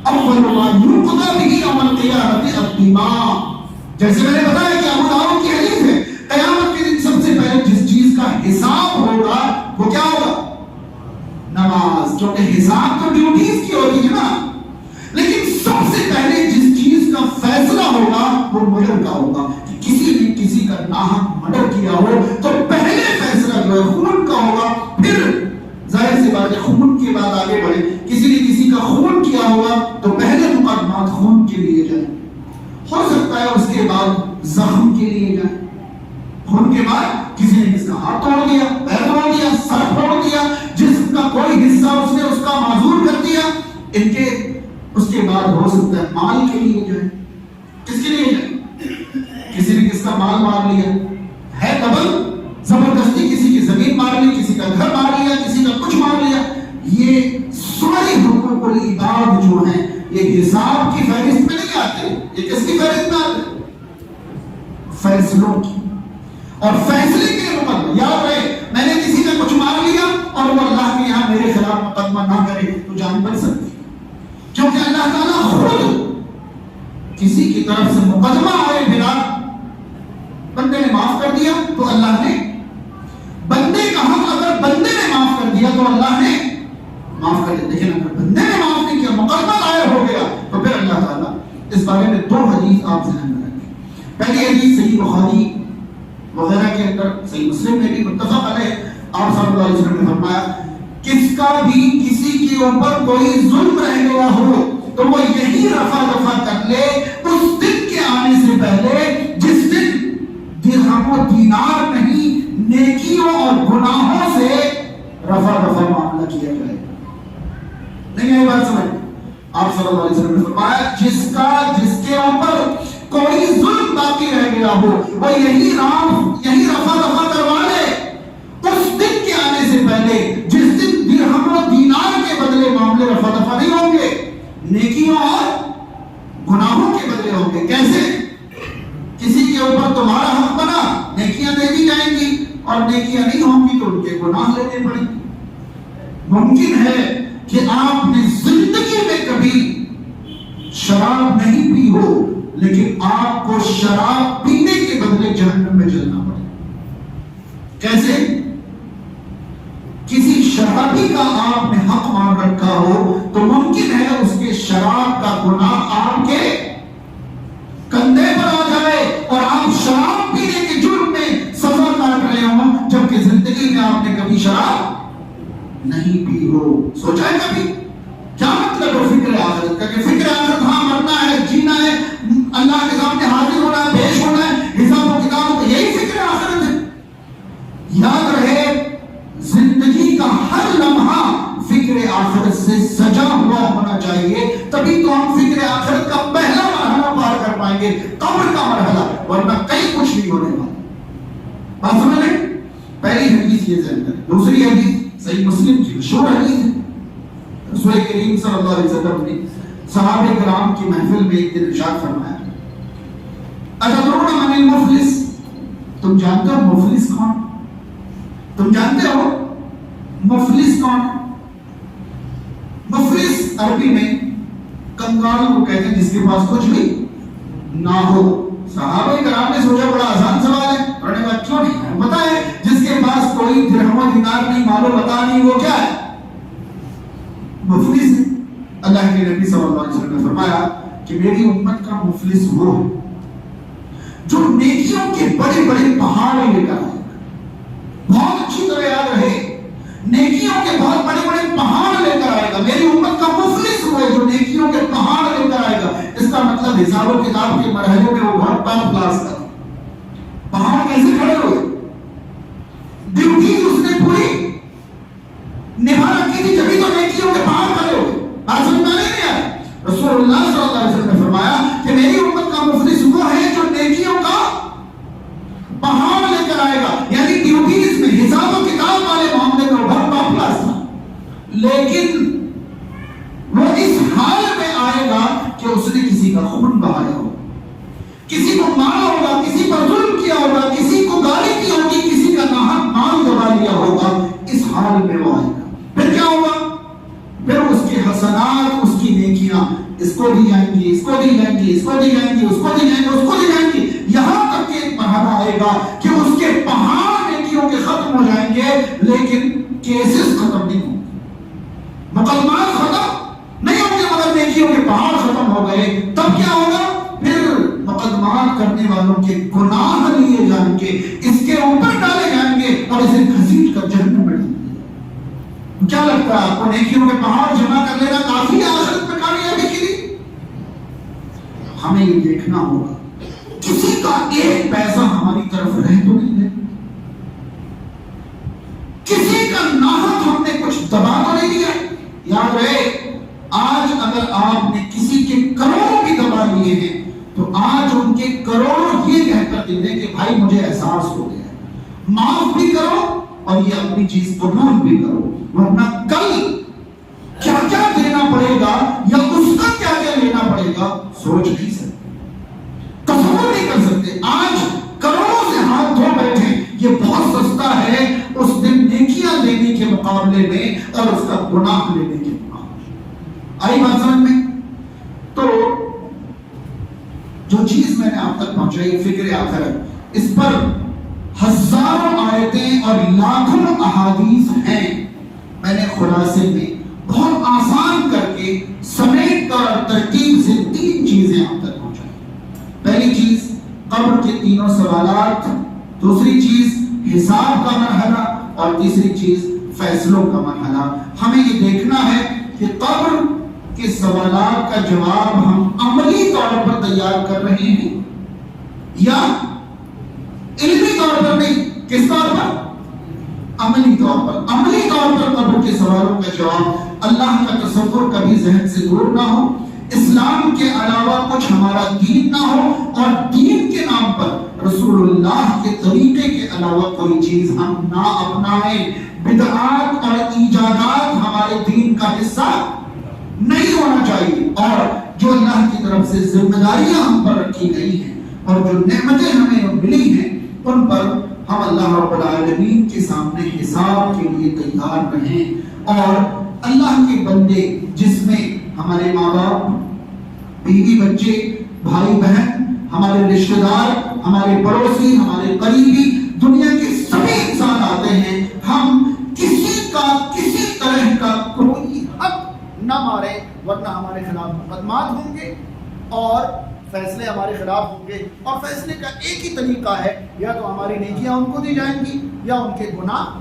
اول ما یقضى به یوم القیامة الدماء، جیسے میں نے بتایا کہ ابو داؤد کی حدیث ہے، قیامت کے دن سب سے پہلے جس چیز کا حساب ہوگا وہ کیا ہوگا؟ نماز، کیونکہ حساب تو ڈیوٹیز کی ہوتی ہے نا، لیکن سب سے پہلے جس چیز کا فیصلہ ہوگا وہ مرڈر کا ہوگا۔ کہ کسی نے کسی کا ناحق مرڈر کیا ہو تو پہلے فیصلہ جو ہے خون کا ہوگا، پھر ظاہر سی بات ہے خون کے بعد آگے بڑھے۔ کسی نے کسی کا خون کیا ہوگا تو پہلے مقدمات خون کے لیے جائیں، ہو سکتا ہے اس کے بعد زخم کے لیے جائیں، خون کے بعد کسی نے کس کا ہاتھ توڑ دیا، پیر توڑ دیا، سر پھوڑ دیا، جسم کا کوئی حصہ اس نے اس کا معذور کر دیا، ان کے اس کے بعد ہو سکتا ہے مال کے لیے جائیں۔ کس کے لیے جائیں؟ کسی نے کس کا مال مار لیا ہے، ڈبل زبردستی کسی کی زمین مار لی، کسی کا گھر مار لیا، کسی کا کچھ مار لیا، یہ سارے حقوق العباد جو ہیں یہ حساب کی فہرست میں نہیں آتے۔ یہ کس کی فہرست میں آتے؟ فیصلوں کی۔ اور فیصلے کے لیے مقدمہ یاد رہے، میں نے کسی کا کچھ مار لیا اور وہ اللہ کے یہاں میرے خلاف مقدمہ نہ کرے تو جان بچ سکتی، کیونکہ اللہ تعالیٰ خود کسی کی طرف سے مقدمہ آئے بنا بندے نے معاف کر دیا تو اللہ نے بندے کا حق، اگر بندے نے معاف کر دیا تو اللہ نے معاف کر دیا، لیکن اگر بندے نے معاف نہیں کیا، مقدمہ دائر ہو گیا تو پھر اللہ تعالیٰ۔ اس بارے میں دو حدیث آپ ذہن میں رکھیں۔ پہلی حدیث صحیح بخاری وغیرہ کے اندر، صحیح مسلم میں بھی متفق علیہ، آپ صلی اللہ علیہ وسلم نے فرمایا کس کا بھی کسی کے اوپر کوئی ظلم رہ گیا ہو تو وہ یہی رفع دفع کر لے اس دن کے آنے سے پہلے جس دن درہم و دینار نہیں نیکیوں اور گناہوں سے رفع دفع معاملہ کیا جائے. نہیں یہ بات سمجھ؟ آپ صلی اللہ علیہ وسلم نے فرمایا جس کے اوپر کوئی ظلم باقی رہ گیا ہو وہ یہی رفع دفع کروا لے اس دن کے آنے سے پہلے جس دن درہم و دینار کے بدلے معاملے رفع دفع نہیں ہوں گے، نیکیوں اور گناہوں کے بدلے ہوں گے. کیسے؟ کسی کے اوپر تمہارا حق بنا، نیکیاں دے دی جائیں گی، اور نیکیاں نہیں ہوں گی تو ان کے گناہ لینے پڑیں گے. ممکن ہے کہ آپ نے زندگی میں کبھی شراب نہیں پی ہو لیکن آپ کو شراب پینے کے بدلے جہنم میں جلنا پڑے. کیسے؟ کسی شرابی کا آپ نے حق مان رکھا ہو تو ممکن ہے اس کے شراب کا گناہ آپ کے کندھے پر آ جائے اور آپ شراب پینے کے جرم میں سزا کاٹ رہے ہوں جبکہ زندگی میں آپ نے کبھی شراب نہیں پی ہو. سوچا ہے کبھی؟ کیا مطلب ہے فکر آخرت کا کہ فکر آخرت ہاں مرنا ہے، جینا ہے، اللہ کے سامنے حاضر ہونا ہے، پیش ہونا ہے، حساب و کتاب کا، یہی فکر آخرت ہے. یاد رہے زندگی کا ہر لمحہ فکر آخرت سے سجا ہوا ہونا چاہیے، تبھی تو ہم فکر آخرت کا پہلا مرحلہ پار کر پائیں گے، قبر کا مرحلہ، ورنہ کہیں کچھ نہیں ہونے والا. بات سمجھ لیں؟ پہلی حدیث یہ ذہن کریں. دوسری حدیث صحیح مسلم کی مشہور حدیث ہے. رسول کریم صلی اللہ علیہ وسلم نے صحابہ کرام کی محفل میں ایک دن ارشاد فرمایا اتدرون من المفلس، تم جانتے ہو مفلس کون؟ تم جانتے ہو مفلس کون؟ مفلس عربی میں کنگال کو کہتے ہیں جس کے پاس کچھ بھی نہ ہو. صحابہ کرام نے سوچا بڑا آسان سوال ہے، انہوں نے کہا کیوں نہیں؟ پتہ ہے جس کے پاس کوئی درہم و دینار نہیں، مال و متاع نہیں، وہ کیا ہے؟ مفلس ہے. اللہ کے نبی صلی اللہ علیہ وسلم نے فرمایا کہ میری امت کا مفلس وہ ہے جو نیکیوں کے بڑے بڑے پہاڑ لے کر آئے. بہت اچھی طرح یاد رہے، نیکیوں کے بہت بڑے بڑے پہاڑ لے کر آئے گا. میری امت کا مفلس وہ ہے جو نیکیوں کے پہاڑ لے کر آئے گا. اس کا مطلب حساب و کتاب کے مرحلے میں وہ بہت ٹاپ کلاس کا. پہاڑ کیسے کھڑے ہوئے؟ ڈیوٹی اس نے پوری نبھا رکھی تھی، جبھی تو نیکیوں کے پہاڑ کھڑے ہوئے. بات سمجھ میں نہیں آیا؟ رسول اللہ صلی اللہ علیہ وسلم نے فرمایا کہ میری امت کا مفلس وہ ہے جو نیکیوں کا پہاڑ لے کر آئے گا. یعنی ڈیوٹیز میں حساب و کتاب والے معاملے میں بہت ٹاپ کلاس تھا، لیکن وہ اس حال میں آئے گا کہ اس نے کسی کا خون بہایا ہوگا، کسی کو مارا ہوگا، کسی پر ظلم کیا ہوگا، کسی کو گالی کی ہوگی، کسی کا ناحق مال دبا لیا ہوگا. اس حال میں وہ آئے گا. پھر کیا ہوگا؟ پھر اس کے حسنات، اس کی نیکیاں اس کو دی جائیں گی، اس کو دی جائیں گی، اس کو دی جائیں گی، اس کو دی جائیں گی، اس کو دی جائیں گی، یہاں تک کہ ایک مرحلہ آئے گا کہ اس کے پہاڑ نیکیوں کے ختم ہو جائیں گے لیکن کیسز ختم نہیں ہوں گے، مقدمات ختم نہیں ہوں گے مگر نیکیوں کے پہاڑ ختم ہو گئے. تب کیا ہوگا؟ پھر مقدمات کرنے والوں کے گناہ لیے جائیں گے، اس کے اوپر ڈالے جائیں گے اور اسے گھسیٹ کر جہنم میں ڈالیں گے. کیا لگتا ہے آپ کو نیکیوں کے پہاڑ جمع کر لینا کافی ہے آخرت میں کامیابی کے لیے؟ ہمیں یہ دیکھنا ہوگا کسی کا ایک پیسہ ہماری طرف رہ تو نہیں ہے، کسی کا ناحق ہم نے کچھ دبا تو نہیں دیا. یاد رہے آج اگر آپ نے کسی کے کروڑوں بھی دبا لیے ہیں تو آج ان کے کروڑ یہ کہہ کر دے دیں کہ بھائی مجھے احساس ہو گیا، معاف بھی کرو اور یہ اپنی چیز قبول بھی کرو، ورنہ کل کیا کیا دینا پڑے گا یا اس کا کیا کیا لینا پڑے گا سوچ نہیں سکتے، تصور نہیں کر سکتے. آج کروڑوں سے ہاتھ دھو بیٹھے، یہ بہت سستا ہے اس دن نیکیاں لینے کے مقابلے میں اور اس کا گناہ لینے کے مقابلے. آئی بات سمجھ میں؟ تو جو چیز میں نے آپ تک پہنچائی فکر آخرت، اس پر ہزاروں آیتیں اور لاکھوں احادیث ہیں. میں نے خلاصے میں بہت آسان کر کے سمیٹ کر ترتیب سے 3 چیزیں آپ تک پہنچائی. پہلی چیز قبر کے تینوں سوالات، دوسری چیز حساب کا مرحلہ، اور تیسری چیز فیصلوں کا مرحلہ. ہمیں یہ دیکھنا ہے کہ قبر کے سوالات کا جواب ہم عملی طور پر تیار کر رہے ہیں یا علمی طور پر نہیں. کس طور پر؟ عملی طور پر. عملی طور پر قبر کے سوالوں کا جواب اللہ کا تصور کبھی ذہن سے دور نہ ہو، اسلام کے علاوہ کچھ ہمارا دین نہ ہو، اور دین کے نام پر رسول اللہ کے طریقے کے علاوہ کوئی چیز ہم نہ اپنائیں. بدعات اور ایجادات ہمارے دین کا حصہ نہیں ہونا چاہیے. اور جو اللہ کی طرف سے ذمہ داریاں ہم پر رکھی گئی ہیں اور جو نعمتیں ہمیں ملی ہیں ان پر ہم اللہ رب العالمین کے سامنے حساب کے لیے تیار رہیں. اور اللہ کے بندے جس میں ہمارے ماں باپ، بیوی بچے، بھائی بہن، ہمارے رشتہ دار، ہمارے پڑوسی، ہمارے قریبی، دنیا کے سبھی انسان آتے ہیں، ہم کسی کا کسی طرح کا کوئی حق نہ مارے، ورنہ ہمارے خلاف مقدمات ہوں گے اور فیصلے ہمارے خلاف ہوں گے. اور فیصلے کا ایک ہی طریقہ ہے، یا تو ہماری نیکیاں ان کو دی جائیں گی یا ان کے گناہ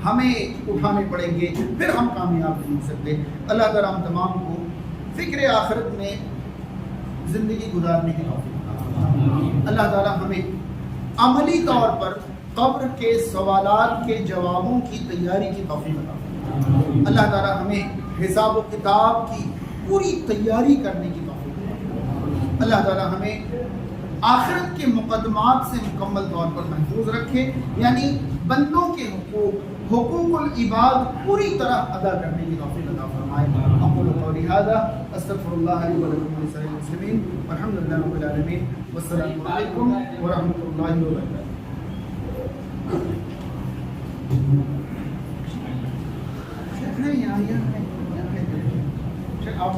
ہمیں اٹھانے پڑیں گے، پھر ہم کامیاب نہیں ہو سکتے. اللہ تعالیٰ ہم تمام کو فکر آخرت میں زندگی گزارنے کی توفیق. اللہ تعالیٰ ہمیں عملی طور پر قبر کے سوالات کے جوابوں کی تیاری کی توفیق عطا. اللہ تعالیٰ ہمیں حساب و کتاب کی پوری تیاری کرنے کی توفیق. اللہ تعالیٰ ہمیں آخرت کے مقدمات سے مکمل طور پر محفوظ رکھے، یعنی بندوں کے حقوق العباد پوری طرح ادا کرنے کی توفیق عطا فرمائے. اقول قولی ھذا استغفر اللہ لی ولکم ولسائر المسلمین والحمد للہ رب العالمین والسلام علیکم ورحمۃ اللہ وبرکاتہ. آپ